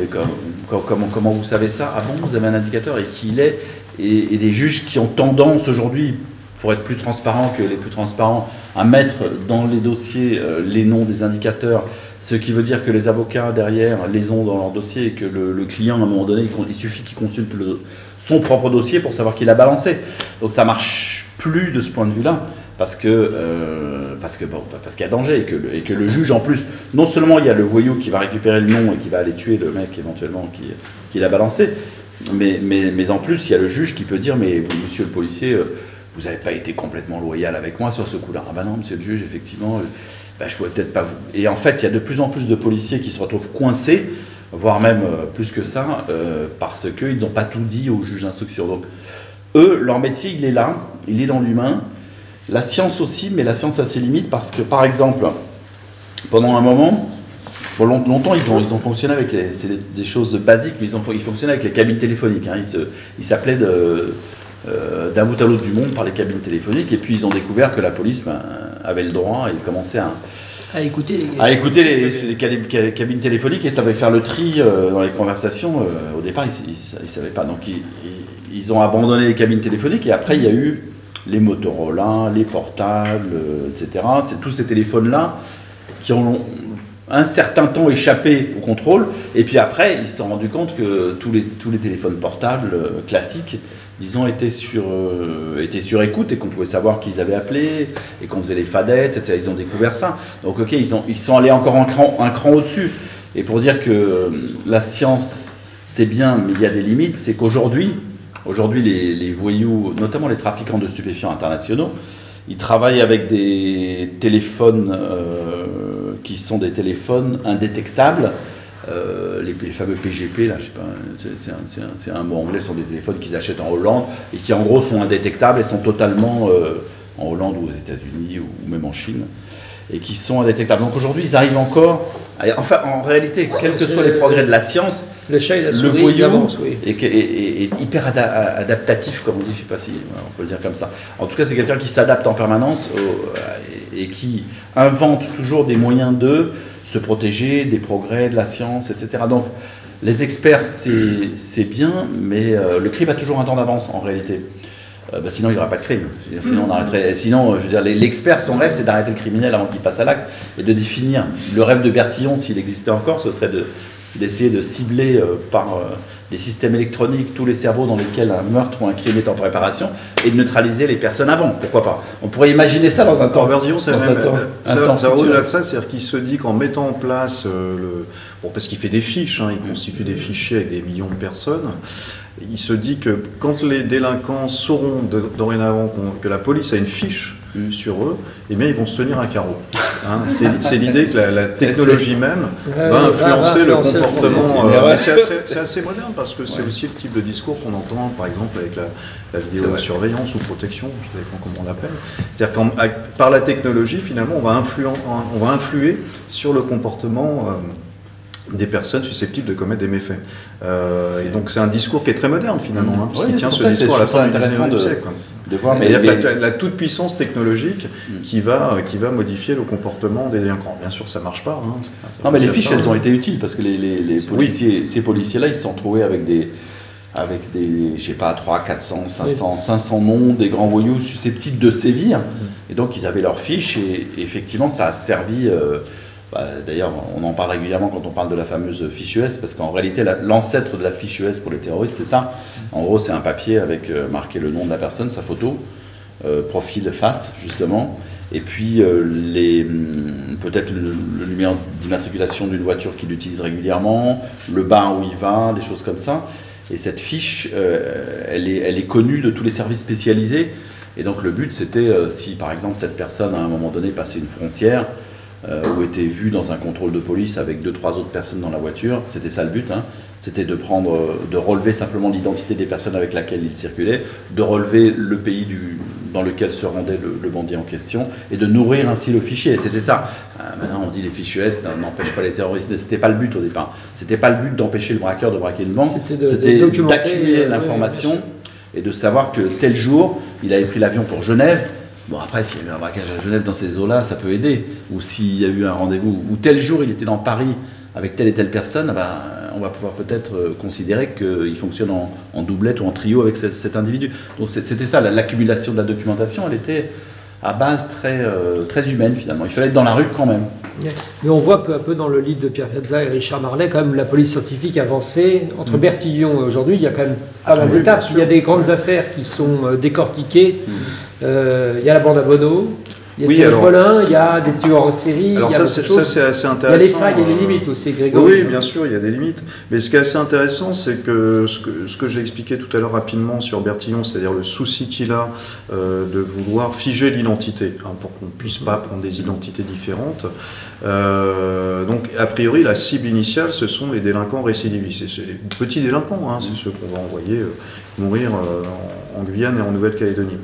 comment vous savez ça? Ah bon, vous avez un indicateur, et qui il est? Et des juges qui ont tendance aujourd'hui, pour être plus transparent que les plus transparents, à mettre dans les dossiers les noms des indicateurs, ce qui veut dire que les avocats derrière les ont dans leur dossier, et que le client, à un moment donné, il suffit qu'il consulte son propre dossier pour savoir qu'il a balancé. Donc ça marche plus de ce point de vue-là, parce qu'il y a danger, et que le juge, en plus, non seulement il y a le voyou qui va récupérer le nom et qui va aller tuer le mec éventuellement qui l'a balancé, mais en plus il y a le juge qui peut dire, mais monsieur le policier, vous n'avez pas été complètement loyal avec moi sur ce coup-là. Ah ben non, monsieur le juge, effectivement, je pourrais peut-être pas vous... Et en fait, il y a de plus en plus de policiers qui se retrouvent coincés, voire même plus que ça, parce qu'ils n'ont pas tout dit au juge d'instruction. Donc, eux, leur métier, il est là, il est dans l'humain. La science aussi, mais la science a ses limites, parce que, par exemple, pendant un moment, longtemps, ils ont fonctionné avec c'est des choses basiques, mais ils fonctionnaient avec les cabines téléphoniques. Hein. Ils s'appelaient d'un bout à l'autre du monde par les cabines téléphoniques, et puis ils ont découvert que la police avait le droit, et ils commençaient à écouter les cabines téléphoniques, et ça va faire le tri dans les conversations. Au départ, ils ne savaient pas. Donc ils ont abandonné les cabines téléphoniques, et après il y a eu les Motorola, les portables, etc. C'est tous ces téléphones-là qui ont un certain temps échappé au contrôle, et puis après ils se sont rendus compte que tous les téléphones portables classiques, disons, étaient sur écoute, et qu'on pouvait savoir qu'ils avaient appelé, et qu'on faisait les fadettes, etc. Ils ont découvert ça. Donc ok, ils sont allés encore un cran au-dessus. Et pour dire que la science, c'est bien, mais il y a des limites, c'est qu'aujourd'hui, les voyous, notamment les trafiquants de stupéfiants internationaux, ils travaillent avec des téléphones qui sont des téléphones indétectables. Les fameux PGP, là, je sais pas, c'est un mot anglais, ce sont des téléphones qu'ils achètent en Hollande, et qui en gros sont indétectables et sont totalement en Hollande ou aux États-Unis ou même en Chine, et qui sont indétectables. Donc aujourd'hui, ils arrivent encore. Enfin, en réalité, quels que soient les progrès de la science, le chat et la souris, le voyou avance, oui. est hyper adaptatif, comme on dit, je ne sais pas si on peut le dire comme ça. En tout cas, c'est quelqu'un qui s'adapte en permanence et qui invente toujours des moyens de se protéger des progrès de la science, etc. Donc, les experts, c'est bien, mais le crime a toujours un temps d'avance, en réalité. Sinon, il n'y aura pas de crime. Sinon, on arrêterait. Sinon, je veux dire, l'expert, son rêve, c'est d'arrêter le criminel avant qu'il passe à l'acte, et de définir. Le rêve de Bertillon, s'il existait encore, ce serait d'essayer de cibler par des systèmes électroniques tous les cerveaux dans lesquels un meurtre ou un crime est en préparation, et de neutraliser les personnes avant. Pourquoi pas? On pourrait imaginer ça dans un temps. Bertillon, c'est au-delà de ça, c'est-à-dire qu'il se dit qu'en mettant en place parce qu'il fait des fiches, hein, il constitue des fichiers avec des millions de personnes. Il se dit que quand les délinquants sauront dorénavant que la police a une fiche sur eux, eh bien ils vont se tenir à carreau. Hein, c'est l'idée que la technologie même va influencer le comportement. C'est assez moderne, parce que c'est aussi le type de discours qu'on entend, par exemple, avec la vidéosurveillance ou protection, je ne sais pas comment on l'appelle. C'est-à-dire que par la technologie, finalement, on va influer sur le comportement des personnes susceptibles de commettre des méfaits. Et donc c'est un discours qui est très moderne, finalement, hein, puisqu'il tient ce discours à la fin du XIXe siècle. de voir. C'est-à-dire que la toute-puissance technologique qui va modifier le comportement des délinquants. Bien sûr, ça ne marche pas. Hein, non, mais les fiches, elles ont été utiles parce que les policiers, ces policiers-là, ils se sont trouvés avec des, je sais pas, 300, 400, 500, 500 noms des grands voyous susceptibles de sévir. Et donc, ils avaient leurs fiches et effectivement, ça a servi... d'ailleurs, on en parle régulièrement quand on parle de la fameuse fiche ES, parce qu'en réalité, l'ancêtre de la fiche ES pour les terroristes, c'est ça. En gros, c'est un papier avec marqué le nom de la personne, sa photo, profil, face, justement, et puis peut-être le numéro d'immatriculation d'une voiture qu'il utilise régulièrement, le bar où il va, des choses comme ça. Et cette fiche, elle est connue de tous les services spécialisés. Et donc, le but, c'était, si par exemple, cette personne, à un moment donné, passait une frontière, ou était vu dans un contrôle de police avec 2-3 autres personnes dans la voiture, c'était ça le but, hein. C'était de relever simplement l'identité des personnes avec lesquelles il circulait, de relever le pays dans lequel se rendait le bandit en question, et de nourrir ainsi le fichier. C'était ça. Maintenant on dit les fiches US n'empêchent pas les terroristes, mais c'était pas le but au départ. C'était pas le but d'empêcher le braqueur de braquer une banque, c'était d'accumuler l'information et de savoir que tel jour, il avait pris l'avion pour Genève. Bon, après, s'il y a eu un braquage à Genève dans ces eaux-là, ça peut aider. Ou s'il y a eu un rendez-vous, ou tel jour il était dans Paris avec telle et telle personne, on va pouvoir peut-être considérer qu'il fonctionne en doublette ou en trio avec cet individu. Donc c'était ça, l'accumulation de la documentation, elle était à base très humaine finalement. Il fallait être dans la rue quand même. Mais on voit peu à peu dans le livre de Pierre Piazza et Richard Marlet, quand même la police scientifique avancée. Entre Bertillon et aujourd'hui, il y a quand même pas mal d'étapes. Il y a des grandes affaires qui sont décortiquées. Il y a la bande à Bono. Il y a Paulin, il y a des tueurs en série. Alors ça c'est assez intéressant. Il y a les failles et les limites aussi, Grégory. Oui, bien sûr, il y a des limites. Mais ce qui est assez intéressant, c'est que ce que j'ai expliqué tout à l'heure rapidement sur Bertillon, c'est-à-dire le souci qu'il a de vouloir figer l'identité, hein, pour qu'on ne puisse pas prendre des identités différentes. Donc, a priori, la cible initiale, ce sont les délinquants récidivistes. C'est les petits délinquants, hein, c'est ceux qu'on va envoyer mourir en Guyane et en Nouvelle-Calédonie.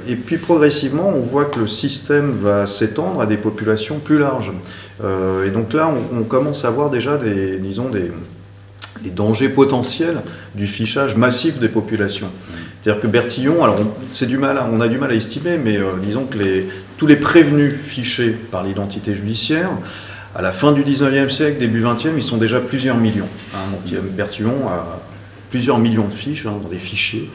Et puis progressivement, on voit que le système va s'étendre à des populations plus larges. Et donc là, on commence à voir déjà des dangers potentiels du fichage massif des populations. C'est-à-dire que Bertillon, alors on a du mal à estimer, mais disons que tous les prévenus fichés par l'identité judiciaire, à la fin du 19e siècle, début 20e, ils sont déjà plusieurs millions. Hein. Donc Bertillon a plusieurs millions de fiches dans des fichiers,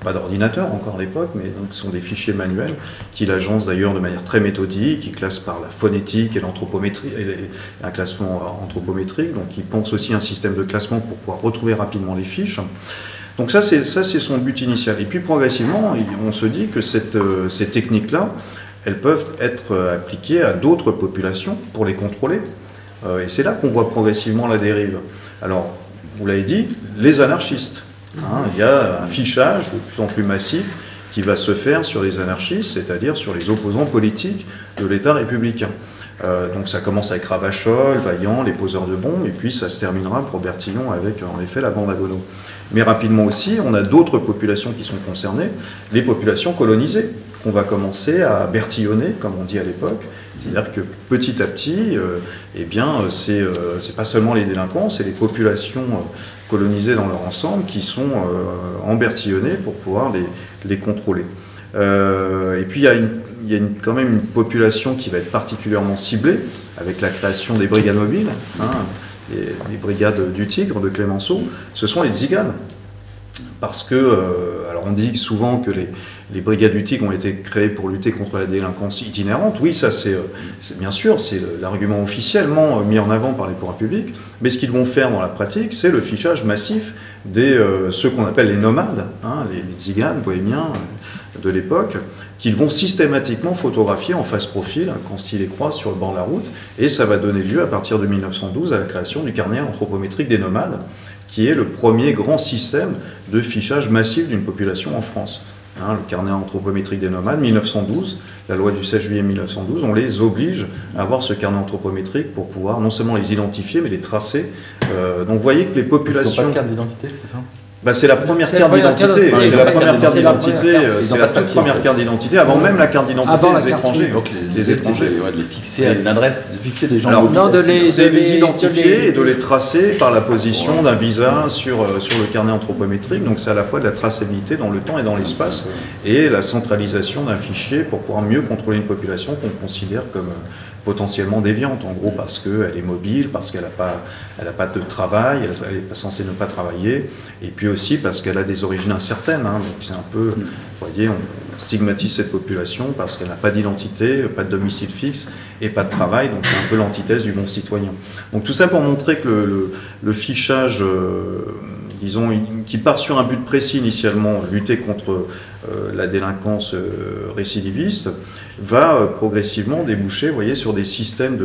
pas d'ordinateur encore à l'époque, mais donc ce sont des fichiers manuels qu'il agence d'ailleurs de manière très méthodique, il classe par la phonétique et l'anthropométrie, et un classement anthropométrique, donc il pense aussi un système de classement pour pouvoir retrouver rapidement les fiches. Donc ça c'est son but initial. Et puis progressivement, on se dit que ces techniques-là, elles peuvent être appliquées à d'autres populations pour les contrôler. Et c'est là qu'on voit progressivement la dérive. Alors, vous l'avez dit, les anarchistes. Hein, il y a un fichage de plus en plus massif qui va se faire sur les anarchistes, c'est-à-dire sur les opposants politiques de l'État républicain. Donc ça commence avec Ravachol, Vaillant, les poseurs de bombes, et puis ça se terminera pour Bertillon avec en effet la bande à Bono. Mais rapidement aussi, on a d'autres populations qui sont concernées, les populations colonisées, qu'on va commencer à bertillonner, comme on dit à l'époque. C'est-à-dire que petit à petit, eh bien, c'est pas seulement les délinquants, c'est les populations colonisées dans leur ensemble qui sont embertillonnées pour pouvoir les contrôler. Et puis il y a quand même une population qui va être particulièrement ciblée avec la création des brigades mobiles, hein, les brigades du Tigre de Clémenceau, ce sont les tziganes. Parce que, alors on dit souvent que les brigades du Tigre ont été créées pour lutter contre la délinquance itinérante. Oui, ça c'est bien sûr, c'est l'argument officiellement mis en avant par les pouvoirs publics. Mais ce qu'ils vont faire dans la pratique, c'est le fichage massif des ceux qu'on appelle les nomades, hein, les tziganes bohémiens de l'époque, qu'ils vont systématiquement photographier en face profil quand ils les croisent sur le bord de la route. Et ça va donner lieu à partir de 1912 à la création du carnet anthropométrique des nomades, qui est le premier grand système de fichage massif d'une population en France. Hein, le carnet anthropométrique des nomades, 1912, la loi du 16 juillet 1912, on les oblige à avoir ce carnet anthropométrique pour pouvoir non seulement les identifier, mais les tracer. Donc vous voyez que les populations... Ils n'ont pas de carte d'identité, c'est ça ? C'est la première carte d'identité. C'est la première carte d'identité. C'est la toute première carte d'identité avant même la carte d'identité des étrangers. Donc les étrangers, de les fixer à une adresse, de fixer des gens. Alors, c'est les identifier et de les tracer par la position d'un visa sur le carnet anthropométrique. Donc c'est à la fois de la traçabilité dans le temps et dans l'espace et la centralisation d'un fichier pour pouvoir mieux contrôler une population qu'on considère comme potentiellement déviante, en gros parce qu'elle est mobile, parce qu'elle n'a pas de travail, elle n'est pas censée ne pas travailler, et puis aussi parce qu'elle a des origines incertaines. Donc c'est un peu, vous voyez, on stigmatise cette population parce qu'elle n'a pas d'identité, pas de domicile fixe et pas de travail, donc c'est un peu l'antithèse du bon citoyen. Donc tout ça pour montrer que le fichage, disons, qui part sur un but précis initialement, lutter contre la délinquance récidiviste, va progressivement déboucher, vous voyez, sur des systèmes,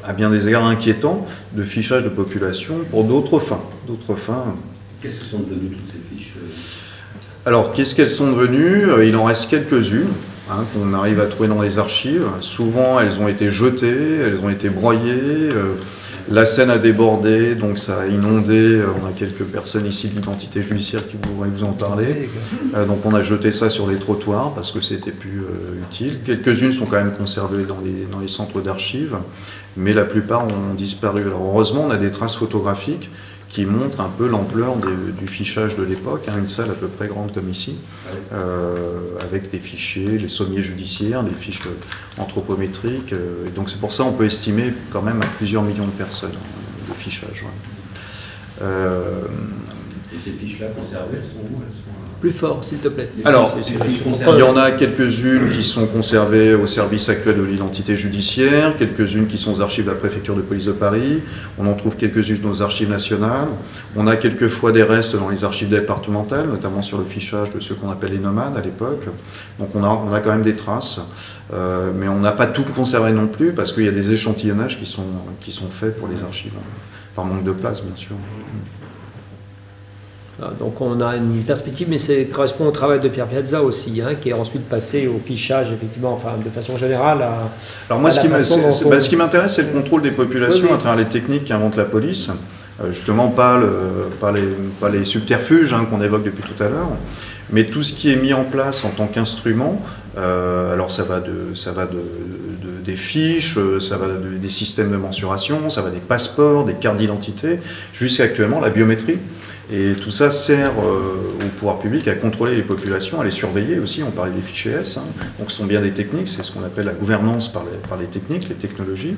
à bien des égards inquiétants, de fichage de population pour d'autres fins. Qu'est-ce que sont devenues toutes ces fiches? Alors, qu'est-ce qu'elles sont devenues? Il en reste quelques-unes. Qu'on arrive à trouver dans les archives. Souvent, elles ont été jetées, elles ont été broyées. La Seine a débordé, donc ça a inondé. On a quelques personnes ici de l'identité judiciaire qui pourraient vous en parler. Donc on a jeté ça sur les trottoirs parce que c'était plus utile. Quelques-unes sont quand même conservées dans les centres d'archives, mais la plupart ont disparu. Alors heureusement, on a des traces photographiques qui montre un peu l'ampleur du fichage de l'époque, une salle à peu près grande comme ici, avec des fichiers, les sommiers judiciaires, les fiches anthropométriques. Et donc c'est pour ça qu'on peut estimer quand même à plusieurs millions de personnes de fichage. Et ces fiches-là conservées, elles sont où? Plus fort, s'il te plaît. Alors, il y en a quelques-unes qui sont conservées au service actuel de l'identité judiciaire, quelques-unes qui sont aux archives de la préfecture de police de Paris, on en trouve quelques-unes aux archives nationales, on a quelquefois des restes dans les archives départementales, notamment sur le fichage de ceux qu'on appelle les nomades à l'époque. Donc on a quand même des traces, mais on n'a pas tout conservé non plus, parce qu'il y a des échantillonnages qui sont faits pour les archives, par manque de place bien sûr. Donc on a une perspective, mais ça correspond au travail de Pierre Piazza aussi, qui est ensuite passé au fichage, effectivement, enfin de façon générale. Alors moi, ce qui m'intéresse, c'est le contrôle des populations à travers les techniques qu'invente la police. Justement, pas les subterfuges qu'on évoque depuis tout à l'heure, mais tout ce qui est mis en place en tant qu'instrument. Alors ça va des fiches, ça va des systèmes de mensuration, ça va des passeports, des cartes d'identité, jusqu'à actuellement la biométrie. Et tout ça sert au pouvoir public à contrôler les populations, à les surveiller aussi. On parlait des fichiers S, donc ce sont bien des techniques, c'est ce qu'on appelle la gouvernance par les techniques, les technologies.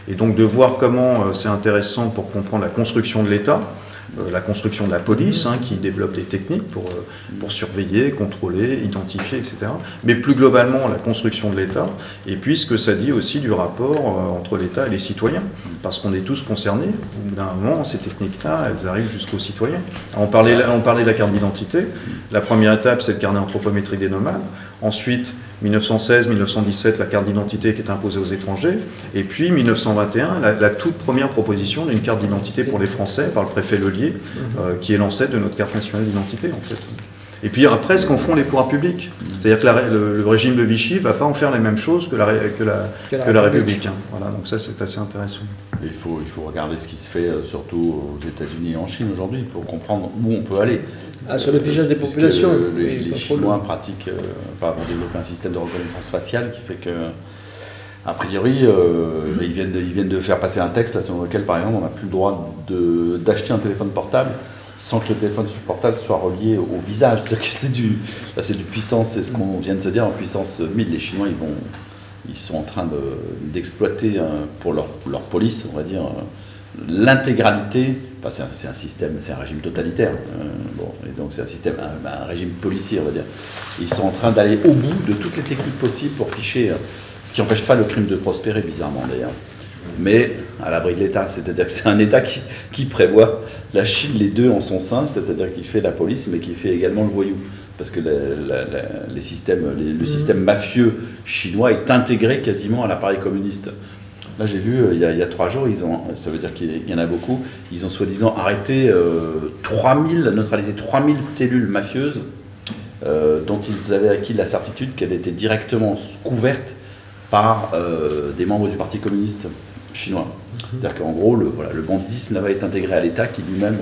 Et donc de voir comment c'est intéressant pour comprendre la construction de l'État, la construction de la police, qui développe des techniques pour surveiller, contrôler, identifier, etc. Mais plus globalement, la construction de l'État, et puis ce que ça dit aussi du rapport entre l'État et les citoyens, parce qu'on est tous concernés. Au bout d'un moment, ces techniques-là, elles arrivent jusqu'aux citoyens. On parlait de la carte d'identité. La première étape, c'est le carnet anthropométrique des nomades. Ensuite, 1916-1917, la carte d'identité qui est imposée aux étrangers. Et puis, 1921, la toute première proposition d'une carte d'identité pour les Français par le préfet Lelier, qui est l'ancêtre de notre carte nationale d'identité, en fait. Et puis après, ce qu'en font les pouvoirs publics. C'est-à-dire que le régime de Vichy ne va pas en faire les mêmes choses que la République. Voilà, donc ça, c'est assez intéressant. Il faut regarder ce qui se fait, surtout aux États-Unis et en Chine aujourd'hui, pour comprendre où on peut aller. Sur le fichage des populations. Les Chinois pratiquent, ont développé un système de reconnaissance faciale qui fait que, a priori, ils viennent de faire passer un texte selon lequel, par exemple, on n'a plus le droit d'acheter un téléphone portable sans que le téléphone portable soit relié au visage. C'est-à-dire que c'est du puissance, c'est ce qu'on vient de se dire, en puissance 1000. Les Chinois, ils sont en train d'exploiter pour leur police, on va dire, l'intégralité. Enfin, c'est un système, c'est un régime totalitaire. Et donc c'est un régime policier, on va dire. Ils sont en train d'aller au bout de toutes les techniques possibles pour ficher, ce qui n'empêche pas le crime de prospérer, bizarrement d'ailleurs. Mais à l'abri de l'État, c'est-à-dire que c'est un État qui prévoit la Chine, les deux en son sein, c'est-à-dire qu'il fait la police, mais qui fait également le voyou. Parce que le système mafieux chinois est intégré quasiment à l'appareil communiste. Là, j'ai vu, il y a 3 jours, ça veut dire qu'il y en a beaucoup, ils ont soi-disant arrêté neutralisé 3000 cellules mafieuses dont ils avaient acquis la certitude qu'elles étaient directement couvertes par des membres du Parti communiste. chinois. C'est-à-dire qu'en gros, le banditisme va être intégré à l'État qui lui-même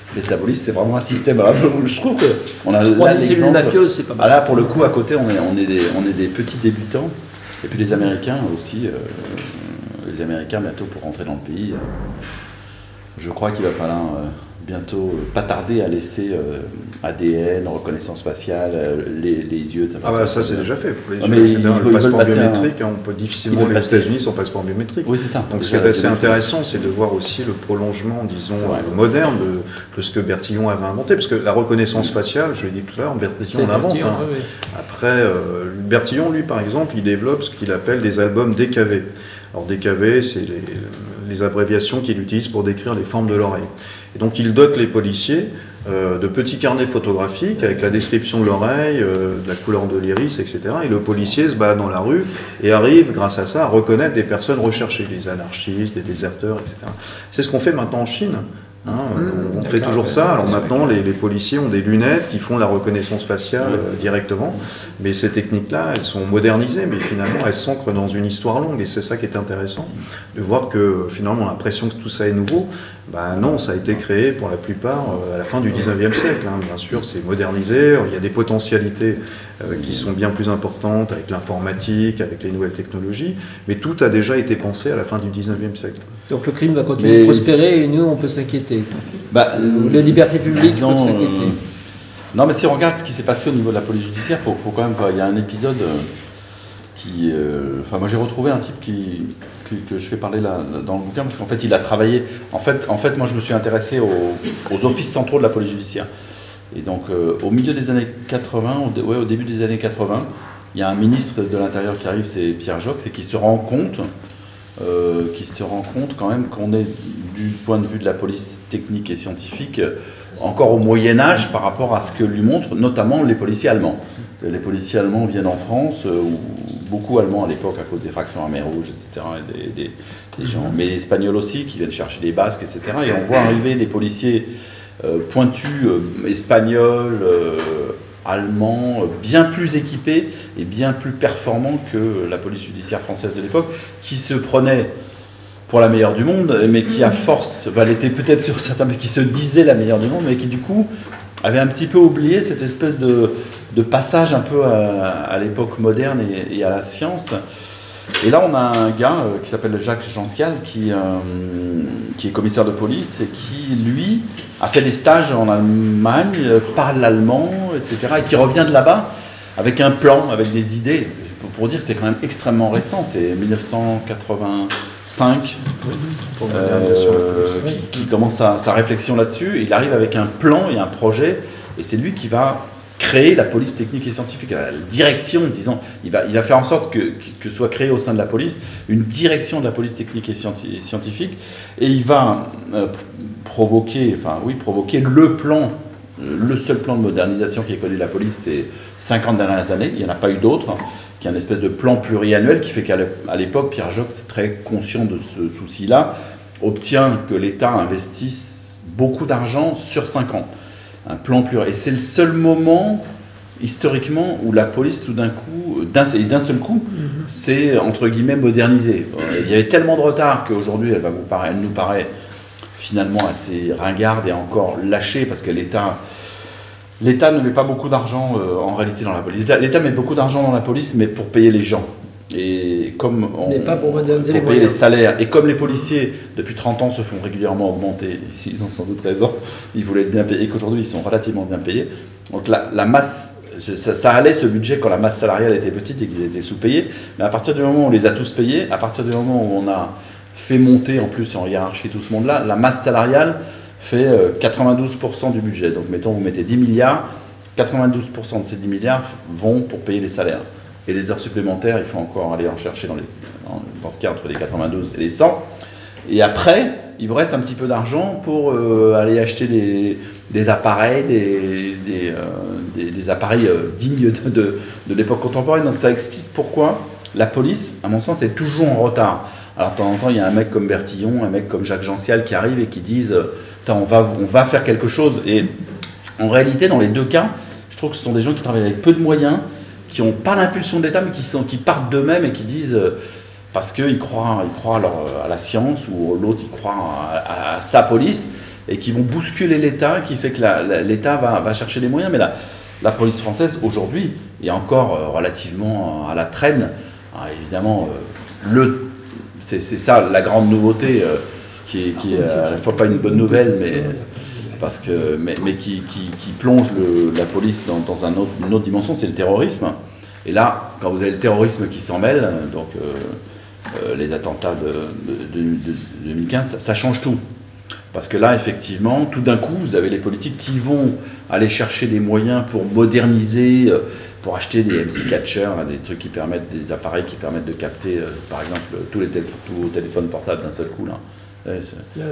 fait sa police. C'est vraiment un système. Alors, je trouve qu'on a là l'exemple. C'est pas mal. Là, pour le coup, à côté, on est des petits débutants. Et puis les Américains aussi. Les Américains, bientôt, pour rentrer dans le pays, je crois qu'il va falloir bientôt pas tarder à laisser ADN, reconnaissance faciale, les yeux. Ah bah ça c'est déjà fait pour les mais yeux, etc. Le passeport biométrique, un... on peut difficilement aller aux États-Unis sans passeport biométrique. Oui, c'est ça. Donc ce qui est assez intéressant, c'est de voir aussi le prolongement, disons, moderne de ce que Bertillon avait inventé. Parce que la reconnaissance faciale, je l'ai dit tout à l'heure, Bertillon l'invente. Hein. Oui. Après, Bertillon, lui, par exemple, il développe ce qu'il appelle des albums DKV. Alors DKV, c'est les abréviations qu'il utilise pour décrire les formes de l'oreille. Et donc il dote les policiers de petits carnets photographiques avec la description de l'oreille, de la couleur de l'iris, etc. Et le policier se bat dans la rue et arrive, grâce à ça, à reconnaître des personnes recherchées, des anarchistes, des déserteurs, etc. C'est ce qu'on fait maintenant en Chine. Hein, on fait toujours ça. Alors maintenant, les policiers ont des lunettes qui font la reconnaissance faciale directement. Mais ces techniques-là, elles sont modernisées, mais finalement, elles s'ancrent dans une histoire longue. Et c'est ça qui est intéressant, de voir que finalement, on a l'impression que tout ça est nouveau. Ben non, ça a été créé pour la plupart à la fin du 19e siècle. Hein. Bien sûr, c'est modernisé. Il y a des potentialités qui sont bien plus importantes avec l'informatique, avec les nouvelles technologies. Mais tout a déjà été pensé à la fin du 19e siècle. Donc le crime va continuer de prospérer et nous, on peut s'inquiéter. Les libertés publiques peuvent s'inquiéter. Non, mais si on regarde ce qui s'est passé au niveau de la police judiciaire, faut quand même. Il y a un épisode qui. Enfin, moi j'ai retrouvé un type que je fais parler là, dans le bouquin parce qu'en fait il a travaillé. En fait, moi je me suis intéressé aux offices centraux de la police judiciaire. Et donc au milieu des années 80, au début des années 80, il y a un ministre de l'Intérieur qui arrive, c'est Pierre Joxe, et qui se rend compte quand même qu'on est, du point de vue de la police technique et scientifique, encore au Moyen-Âge par rapport à ce que lui montrent notamment les policiers allemands. Les policiers allemands viennent en France, beaucoup allemands à l'époque à cause des fractions armées rouges, etc. Et des gens, mais espagnols aussi qui viennent chercher les Basques, etc. Et on voit arriver des policiers pointus, espagnols, allemands, bien plus équipés et bien plus performants que la police judiciaire française de l'époque, qui se prenait pour la meilleure du monde, mais qui à force, l'était peut-être sur certains, mais qui se disait la meilleure du monde, mais qui du coup avait un petit peu oublié cette espèce de passage un peu à l'époque moderne et à la science. Et là, on a un gars qui s'appelle Jacques Jansial, qui est commissaire de police et qui, lui, a fait des stages en Allemagne, parle l'allemand, etc. Et qui revient de là-bas avec un plan, avec des idées. Pour dire que c'est quand même extrêmement récent, c'est 1985 qui commence sa réflexion là-dessus. Il arrive avec un plan et un projet, et c'est lui qui va créer la police technique et scientifique, la direction, disons, il va faire en sorte que soit créée au sein de la police une direction de la police technique et scientifique, et il va provoquer le plan, le seul plan de modernisation qui est connu de la police ces 50 dernières années, il n'y en a pas eu d'autres, qui est un espèce de plan pluriannuel qui fait qu'à l'époque, Pierre Joxe, très conscient de ce souci-là, obtient que l'État investisse beaucoup d'argent sur 5 ans. Un plan pluriannuel. Et c'est le seul moment, historiquement, où la police, tout d'un coup, d'un seul coup, s'est, entre guillemets, modernisée. Il y avait tellement de retard qu'aujourd'hui, elle nous paraît finalement assez ringarde et encore lâchée, parce que l'État ne met pas beaucoup d'argent en réalité dans la police. L'État met beaucoup d'argent dans la police, mais pour payer les gens. Et comme pas pour payer les salaires, et comme les policiers depuis 30 ans se font régulièrement augmenter, ils ont sans doute raison, ils voulaient être bien payés, et qu'aujourd'hui ils sont relativement bien payés. Donc la masse, ça allait ce budget quand la masse salariale était petite et qu'ils étaient sous-payés, mais à partir du moment où on les a tous payés, à partir du moment où on a fait monter en plus en hiérarchie tout ce monde-là, la masse salariale fait 92% du budget. Donc mettons, vous mettez 10 milliards, 92% de ces 10 milliards vont pour payer les salaires. Et les heures supplémentaires, il faut encore aller en chercher dans ce cas entre les 92 et les 100. Et après, il vous reste un petit peu d'argent pour aller acheter des appareils, des appareils dignes de l'époque contemporaine. Donc ça explique pourquoi la police, à mon sens, est toujours en retard. Alors de temps en temps, il y a un mec comme Bertillon, un mec comme Jacques Jansial qui arrive et qui disent on va faire quelque chose. Et en réalité, dans les deux cas, je trouve que ce sont des gens qui travaillent avec peu de moyens, qui n'ont pas l'impulsion de l'État, mais qui partent d'eux-mêmes et qui disent parce qu'ils croient à la science, ou l'autre, il croit à sa police, et qui vont bousculer l'État, qui fait que l'État va chercher des moyens. Mais la police française, aujourd'hui, est encore relativement à la traîne. Alors, évidemment, c'est ça la grande nouveauté, qui est à la fois pas une bonne nouvelle, mais qui plonge la police dans une autre dimension, c'est le terrorisme. Et là, quand vous avez le terrorisme qui s'en mêle, donc les attentats de 2015, ça change tout. Parce que là, effectivement, tout d'un coup, vous avez les politiques qui vont aller chercher des moyens pour moderniser, pour acheter des MC catchers, des trucs des appareils qui permettent de capter, par exemple, tous vos téléphones portables d'un seul coup, là.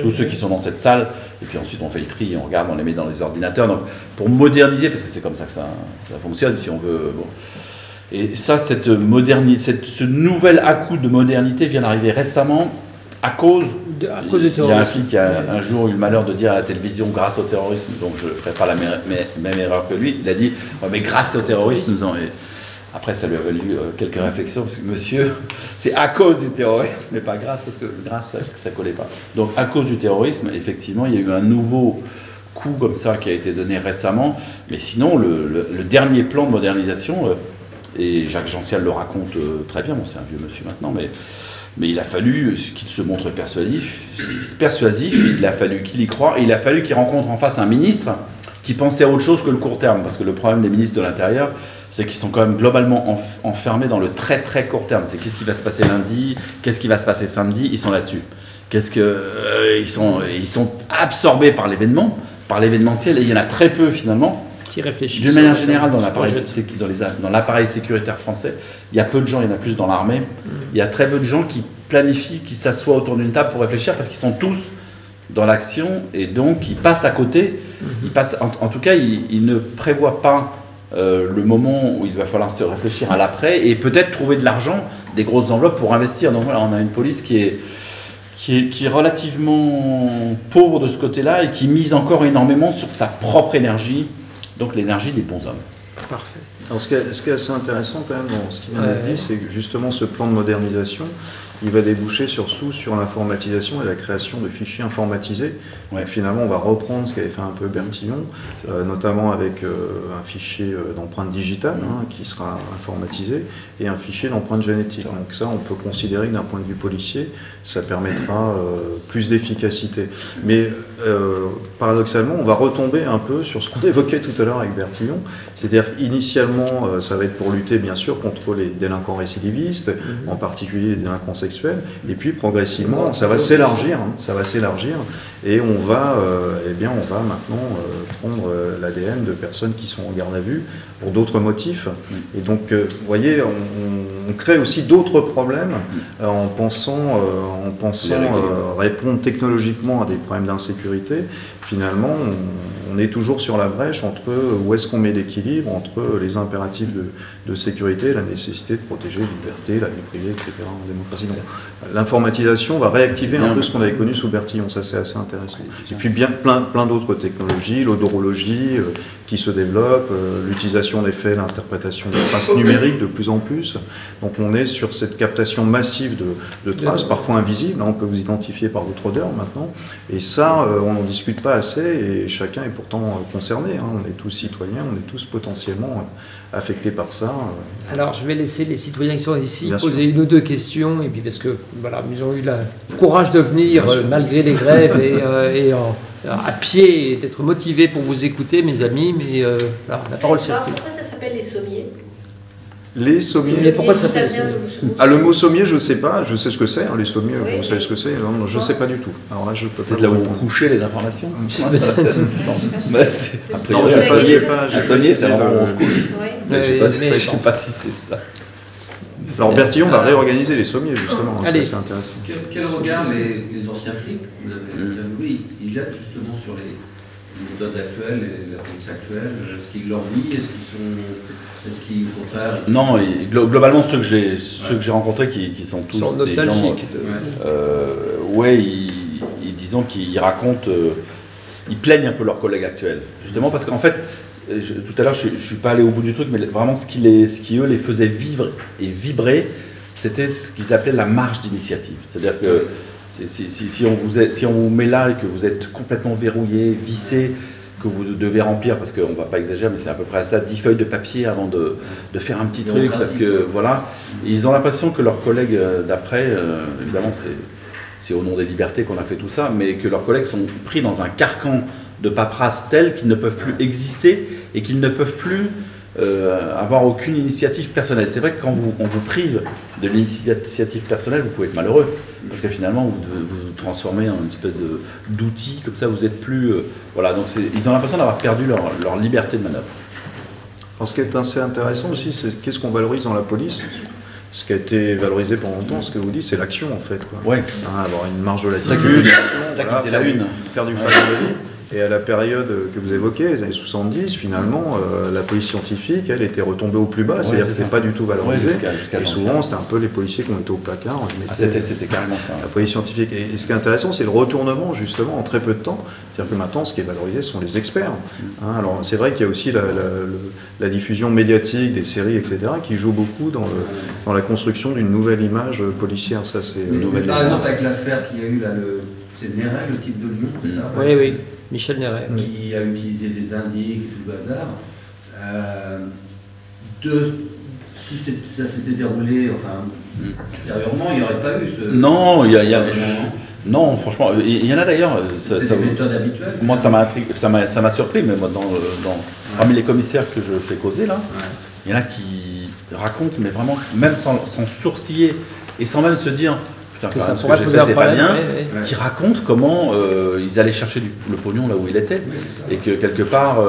Tous ceux qui sont dans cette salle, et puis ensuite on fait le tri, on regarde, on les met dans les ordinateurs. Donc, pour moderniser, parce que c'est comme ça que ça fonctionne, si on veut. Bon. Et ça, ce nouvel à-coup de modernité vient d'arriver récemment à cause du terrorisme. Il y a un flic qui a un jour eu le malheur de dire à la télévision grâce au terrorisme, donc je ne ferai pas la même erreur que lui. Il a dit mais grâce au terrorisme, après ça lui a valu quelques réflexions, parce que monsieur, c'est à cause du terrorisme, mais pas grâce, parce que grâce ça ne collait pas. Donc à cause du terrorisme, effectivement, il y a eu un nouveau coup comme ça qui a été donné récemment, mais sinon le dernier plan de modernisation, et Jacques Jeansial le raconte très bien, bon, c'est un vieux monsieur maintenant, mais il a fallu qu'il se montre persuasif, il a fallu qu'il y croie, et il a fallu qu'il rencontre en face un ministre qui pensait à autre chose que le court terme, parce que le problème des ministres de l'Intérieur, c'est qu'ils sont quand même globalement enfermés dans le très très court terme. C'est qu'est-ce qui va se passer lundi, qu'est-ce qui va se passer samedi, ils sont là-dessus. Ils sont absorbés par l'événement, par l'événementiel, et il y en a très peu finalement. Qui réfléchissent. D'une manière générale, dans l'appareil sécuritaire français, il y a peu de gens, il y en a plus dans l'armée, il y a très peu de gens qui planifient, qui s'assoient autour d'une table pour réfléchir, parce qu'ils sont tous dans l'action, et donc ils passent à côté. En tout cas, ils ne prévoient pas le moment où il va falloir se réfléchir à l'après, et peut-être trouver de l'argent, des grosses enveloppes pour investir. Donc voilà, on a une police qui est relativement pauvre de ce côté-là, et qui mise encore énormément sur sa propre énergie, donc l'énergie des bons hommes. Parfait. Alors ce qui est assez intéressant quand même dans ce qui vient d'être dit, c'est que justement ce plan de modernisation, il va déboucher surtout sur l'informatisation et la création de fichiers informatisés. Ouais. Donc, finalement, on va reprendre ce qu'avait fait un peu Bertillon, notamment avec un fichier d'empreinte digitale qui sera informatisé, et un fichier d'empreinte génétique. Donc ça, on peut considérer que d'un point de vue policier, ça permettra plus d'efficacité. Mais paradoxalement, on va retomber un peu sur ce qu'on évoquait tout à l'heure avec Bertillon, c'est-à-dire initialement, ça va être pour lutter bien sûr contre les délinquants récidivistes, en particulier les délinquants sexuels, et puis progressivement, ça va s'élargir, et on va maintenant prendre l'ADN de personnes qui sont en garde à vue pour d'autres motifs. Et donc, vous voyez, on crée aussi d'autres problèmes en pensant répondre technologiquement à des problèmes d'insécurité. Finalement, on est toujours sur la brèche entre où est-ce qu'on met l'équilibre entre les impératifs de sécurité, la nécessité de protéger la liberté, la vie privée, etc. en démocratie. L'informatisation va réactiver un peu ce qu'on avait connu sous Bertillon, ça c'est assez intéressant. Et puis plein d'autres technologies, l'odorologie qui se développe, l'utilisation des faits, l'interprétation des traces numériques de plus en plus. Donc on est sur cette captation massive de traces, parfois invisibles, on peut vous identifier par votre odeur maintenant, et ça on n'en discute pas assez, et chacun est pourtant concerné, on est tous citoyens, on est tous potentiellement affectés par ça. Alors je vais laisser les citoyens qui sont ici poser une ou deux questions, et puis parce que voilà, ils ont eu le courage de venir malgré les grèves et à pied, et d'être motivés pour vous écouter, mes amis, mais voilà, la parole c'est. Pourquoi ça s'appelle les sommiers? Les sommiers. Pourquoi ça s'appelle les sommiers? Ah, le mot sommier, je ne sais pas, je sais ce que c'est, les sommiers, vous savez ce que c'est, je ne sais pas du tout. Alors là, je peux peut-être là où vous couchez les informations. Non, je un sommier, c'est vraiment où on se couche. Je ne sais pas si c'est ça. Alors Bertillon va réorganiser les sommiers, justement, c'est assez intéressant. Quel regard les anciens flics, vous l'avez vu, ils jettent justement sur les méthodes actuelles et la police actuelle? Est-ce qu'ils leur vivent? Est-ce qu'ils, au contraire... Non, globalement, ceux que j'ai rencontrés, qui sont tous des gens... disons qu'ils racontent... ils plaignent un peu leurs collègues actuels. Justement parce qu'en fait, tout à l'heure, je ne suis pas allé au bout du truc, mais vraiment ce qui eux les faisait vivre et vibrer, c'était ce qu'ils appelaient la marge d'initiative. C'est-à-dire que si on vous met là et que vous êtes complètement verrouillé, vissé, que vous devez remplir, parce qu'on ne va pas exagérer, mais c'est à peu près ça, 10 feuilles de papier avant de faire un petit truc, parce que voilà, ils ont l'impression que leurs collègues d'après, évidemment c'est au nom des libertés qu'on a fait tout ça, mais que leurs collègues sont pris dans un carcan de paperasse tel qu'ils ne peuvent plus exister et qu'ils ne peuvent plus avoir aucune initiative personnelle. C'est vrai que quand on vous prive de l'initiative personnelle, vous pouvez être malheureux, parce que finalement vous vous transformez en une espèce d'outil, comme ça vous n'êtes plus... voilà, donc ils ont l'impression d'avoir perdu leur liberté de manœuvre. Alors, ce qui est assez intéressant aussi, c'est qu'est-ce qu'on valorise dans la police. Ce qui a été valorisé pendant longtemps, ce que vous dites, c'est l'action en fait. Quoi. Ouais. Avoir une marge de latitude, c'est ça qui faisait la une. Faire du flagrant délit. Et à la période que vous évoquez, les années 70, finalement, la police scientifique, elle était retombée au plus bas, c'est-à-dire que c'était pas du tout valorisé. Jusqu'à et souvent, c'était un peu les policiers qui ont été au placard. C'était carrément ça. La police scientifique. Et ce qui est intéressant, c'est le retournement, justement, en très peu de temps. C'est-à-dire que maintenant, ce qui est valorisé, ce sont les experts. Alors, c'est vrai qu'il y a aussi la diffusion médiatique des séries, etc., qui joue beaucoup dans la construction d'une nouvelle image policière. Ça, c'est par exemple, avec l'affaire qu'il y a eu là, c'est Néret, le type de Lyon, c'est ça? Oui, oui. Michel Néret. Qui a utilisé des indices et tout le bazar. Si ça s'était déroulé antérieurement, il n'y aurait pas eu ce... Non, non, franchement, il y en a d'ailleurs... C'est des méthodes habituelles. Moi, ça m'a surpris, mais moi, parmi les commissaires que je fais causer, là, il y en a qui racontent, mais vraiment, même sans sourciller et sans même se dire... Que ça ce que j'ai fait, c'est pas bien, qui raconte comment ils allaient chercher le pognon là où il était, et que quelque part,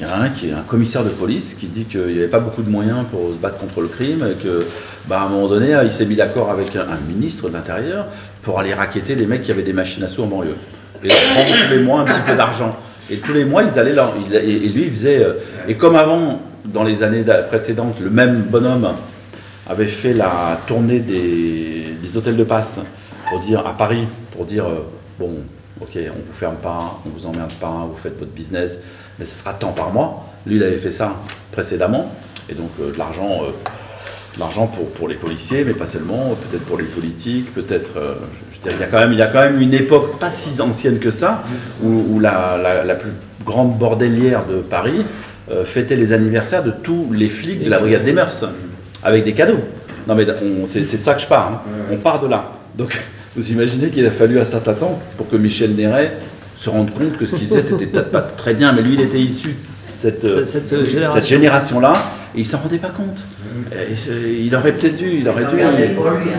il y en a un qui est un commissaire de police qui dit qu'il n'y avait pas beaucoup de moyens pour se battre contre le crime, et que, à un moment donné, il s'est mis d'accord avec un ministre de l'Intérieur pour aller racketter les mecs qui avaient des machines à sous en banlieue, et prendre tous les mois un petit peu d'argent. Et tous les mois, ils allaient là, et lui, il faisait... et comme avant, dans les années précédentes, le même bonhomme avait fait la tournée des hôtels de passe à Paris, pour dire bon, ok, on vous ferme pas, on vous emmerde pas, vous faites votre business, mais ce sera tant par mois. Lui, il avait fait ça précédemment, et donc de l'argent pour les policiers, mais pas seulement, peut-être pour les politiques, peut-être, je dirais, il y a quand même une époque pas si ancienne que ça, où la plus grande bordélière de Paris fêtait les anniversaires de tous les flics de la brigade des mœurs, avec des cadeaux. Non mais c'est de ça que je parle, on part de là. Donc vous imaginez qu'il a fallu un certain temps pour que Michel Néret se rende compte que ce qu'il faisait c'était peut-être pas très bien, mais lui il était issu de cette génération-là, et il s'en rendait pas compte. Il aurait peut-être dû... Il regardait pour lui,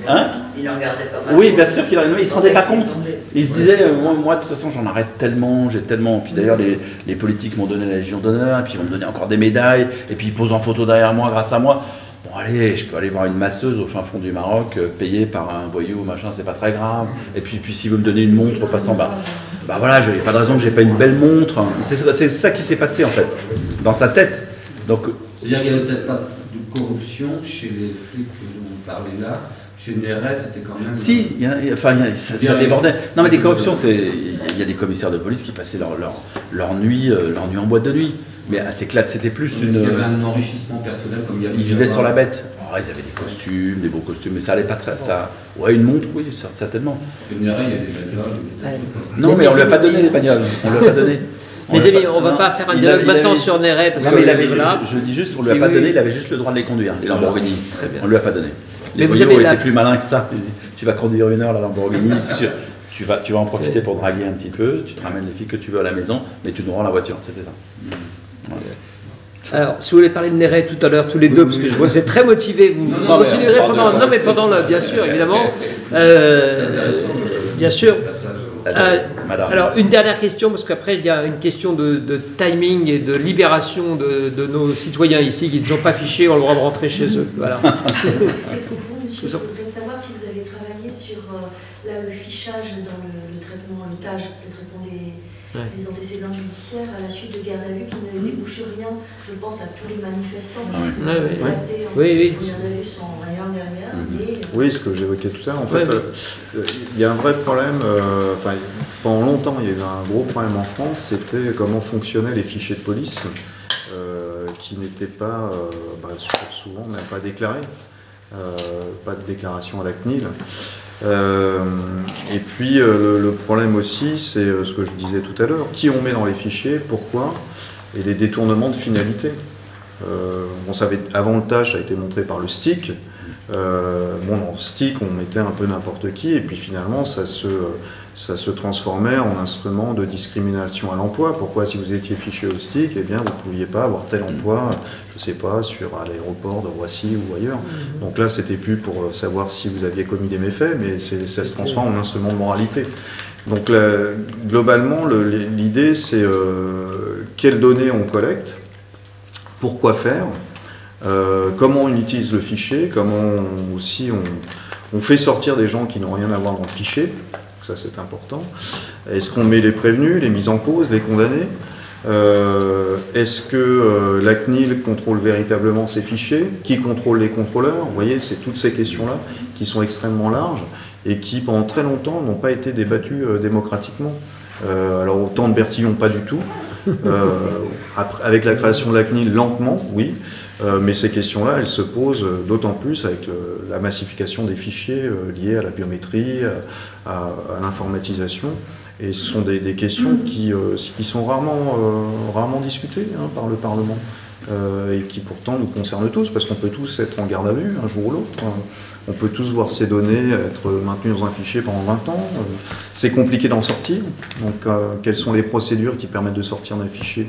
hein, il en regardait pas mal. Oui, bien sûr qu'il ne se rendait pas compte. Il se disait, moi de toute façon j'en arrête tellement, j'ai tellement... Puis d'ailleurs les politiques m'ont donné la Légion d'honneur, et puis ils vont me donner encore des médailles, et puis ils posent en photo derrière moi grâce à moi. Bon allez, je peux aller voir une masseuse au fin fond du Maroc, payée par un voyou, machin, c'est pas très grave. Et puis s'il veut me donner une montre au passant, voilà, il n'y a pas de raison que j'ai pas une belle montre. C'est ça qui s'est passé en fait, dans sa tête. Donc, c'est-à-dire qu'il n'y avait peut-être pas de corruption chez les flics dont vous parlez là. Chez Néret, c'était quand même... Si, ça débordait. Non mais des corruptions, il y a des commissaires de police qui passaient leur nuit en boîte de nuit. Mais à Céclate, c'était plus une... Il y avait un enrichissement personnel comme il y avait... Ils vivaient sur la bête. Alors, ils avaient des costumes, des beaux costumes, mais ça allait pas très... Ça... Ouais, une montre, oui, certainement. Chez Néret, il y a des bagnoles. Non, mais on lui a pas donné les bagnoles. On lui a pas donné. Mes amis, on va pas faire un dialogue maintenant sur Néret, parce que... Je dis juste, on lui a pas donné, il avait juste le droit de les conduire, les Lamborghini. On lui a pas donné. Les vous voyous étaient plus malins que ça. Tu vas conduire une heure la Lamborghini, tu vas en profiter pour draguer un petit peu, tu te ramènes les filles que tu veux à la maison, mais tu nous rends la voiture, c'était ça. Alors, si vous voulez parler de Néret tout à l'heure, tous les deux, parce que je vois que vous êtes très motivés, vous continuerez pendant... Non, mais pendant le... Bien sûr, évidemment. Bien sûr. Alors, une dernière question, parce qu'après, il y a une question de timing et de libération de nos citoyens ici qui ne sont pas fichés, ont le droit de rentrer chez eux. Voilà. C'est pour vous, monsieur. Je voudrais savoir si vous avez travaillé sur le fichage dans le traitement, le traitement des antécédents judiciaires à la suite de garde à vue qui ne débouche rien. Je pense à tous les manifestants qui sont passés en garde à vue sans rien derrière. Oui, ce que j'évoquais tout à l'heure. En fait, il y a un vrai problème. Pendant longtemps, il y a eu un gros problème en France, c'était comment fonctionnaient les fichiers de police qui n'étaient pas, souvent même pas déclarés. pas de déclaration à la CNIL. Et puis le problème aussi, c'est ce que je disais tout à l'heure, qui on met dans les fichiers, pourquoi, et les détournements de finalité. On savait, avant le TAJ, ça a été montré par le STIC. Dans le STIC, on mettait un peu n'importe qui, et puis finalement, ça se transformait en instrument de discrimination à l'emploi. Pourquoi, si vous étiez fiché au STIC, eh bien, vous ne pouviez pas avoir tel emploi, je ne sais pas, à l'aéroport de Roissy ou ailleurs. Donc là, c'était plus pour savoir si vous aviez commis des méfaits, mais ça se transforme en instrument de moralité. Donc globalement, l'idée, c'est quelles données on collecte, pourquoi faire, comment on utilise le fichier, comment aussi on fait sortir des gens qui n'ont rien à voir dans le fichier, ça c'est important. Est-ce qu'on met les prévenus, les mises en cause, les condamnés? Est-ce que la CNIL contrôle véritablement ces fichiers? Qui contrôle les contrôleurs? Vous voyez, c'est toutes ces questions-là qui sont extrêmement larges et qui, pendant très longtemps, n'ont pas été débattues démocratiquement. Alors, au temps de Bertillon, pas du tout. Avec la création de la CNIL, lentement, oui. Mais ces questions-là, elles se posent d'autant plus avec la massification des fichiers liés à la biométrie, à l'informatisation. Et ce sont des questions qui sont rarement discutées par le Parlement. Et qui pourtant nous concernent tous, parce qu'on peut tous être en garde à vue un jour ou l'autre. On peut tous voir ces données être maintenues dans un fichier pendant 20 ans. C'est compliqué d'en sortir. Donc, quelles sont les procédures qui permettent de sortir d'un fichier?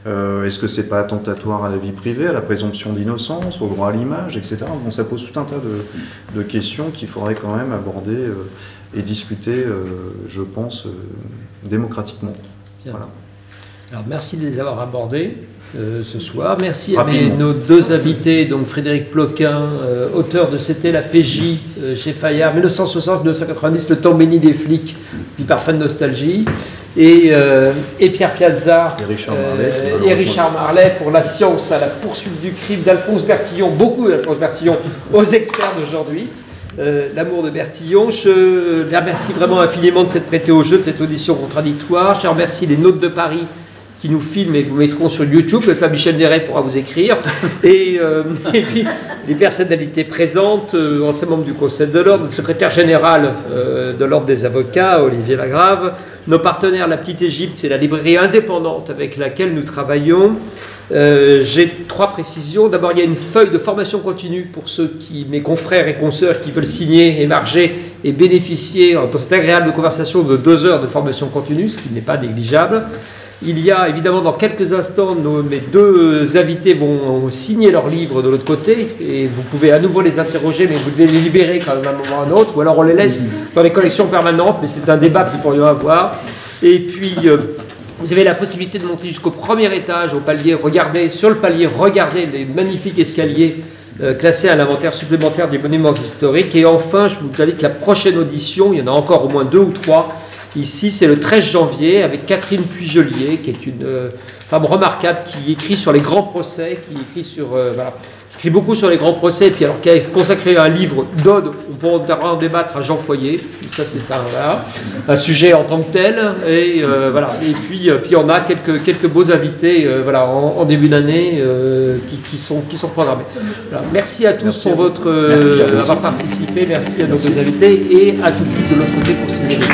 Est-ce que c'est pas attentatoire à la vie privée, à la présomption d'innocence, au droit à l'image, etc. Bon, ça pose tout un tas de questions qu'il faudrait quand même aborder et discuter, je pense, démocratiquement. Voilà. Alors, merci de les avoir abordés ce soir. Merci à nos deux invités, donc Frédéric Ploquin, auteur de C'était la PJ chez Fayard, 1960-1990, le temps béni des flics, du parfum de nostalgie, et Pierre Piazza et Richard Marlet pour La science à la poursuite du crime d'Alphonse Bertillon, beaucoup d'Alphonse Bertillon, aux experts d'aujourd'hui. L'amour de Bertillon. Je les remercie vraiment infiniment de s'être prêtés au jeu de cette audition contradictoire. Je remercie les Nôtres de Paris qui nous filment et que vous mettront sur YouTube. Ça, Michel Néret pourra vous écrire. Et puis, les personnalités présentes, anciens membres du Conseil de l'Ordre, le secrétaire général de l'Ordre des avocats, Olivier Lagrave, nos partenaires, La Petite Égypte, c'est la librairie indépendante avec laquelle nous travaillons. J'ai 3 précisions. D'abord, il y a une feuille de formation continue pour mes confrères et consoeurs qui veulent signer, émarger et bénéficier dans cette agréable conversation de 2 heures de formation continue, ce qui n'est pas négligeable. Il y a évidemment dans quelques instants, mes 2 invités vont signer leur livre de l'autre côté et vous pouvez à nouveau les interroger, mais vous devez les libérer quand même à un moment ou à un autre, ou alors on les laisse dans les collections permanentes, mais c'est un débat que nous pourrions avoir. Et puis vous avez la possibilité de monter jusqu'au premier étage, au palier, regardez sur le palier, regardez les magnifiques escaliers classés à l'inventaire supplémentaire des monuments historiques. Et enfin, je vous invite que la prochaine audition, il y en a encore au moins 2 ou 3, ici, c'est le 13 janvier avec Catherine Puygelier, qui est une femme remarquable qui écrit sur les grands procès, qui écrit beaucoup sur les grands procès, et puis alors qui a consacré un livre d'ode, on pourra en débattre, à Jean Foyer. Et ça, c'est un sujet en tant que tel. Et voilà. Et puis on a quelques beaux invités en début d'année qui sont programmés. Voilà. Merci à tous pour votre avoir participé. Merci à nos deux invités et à tout de suite de l'autre côté pour signer les livres.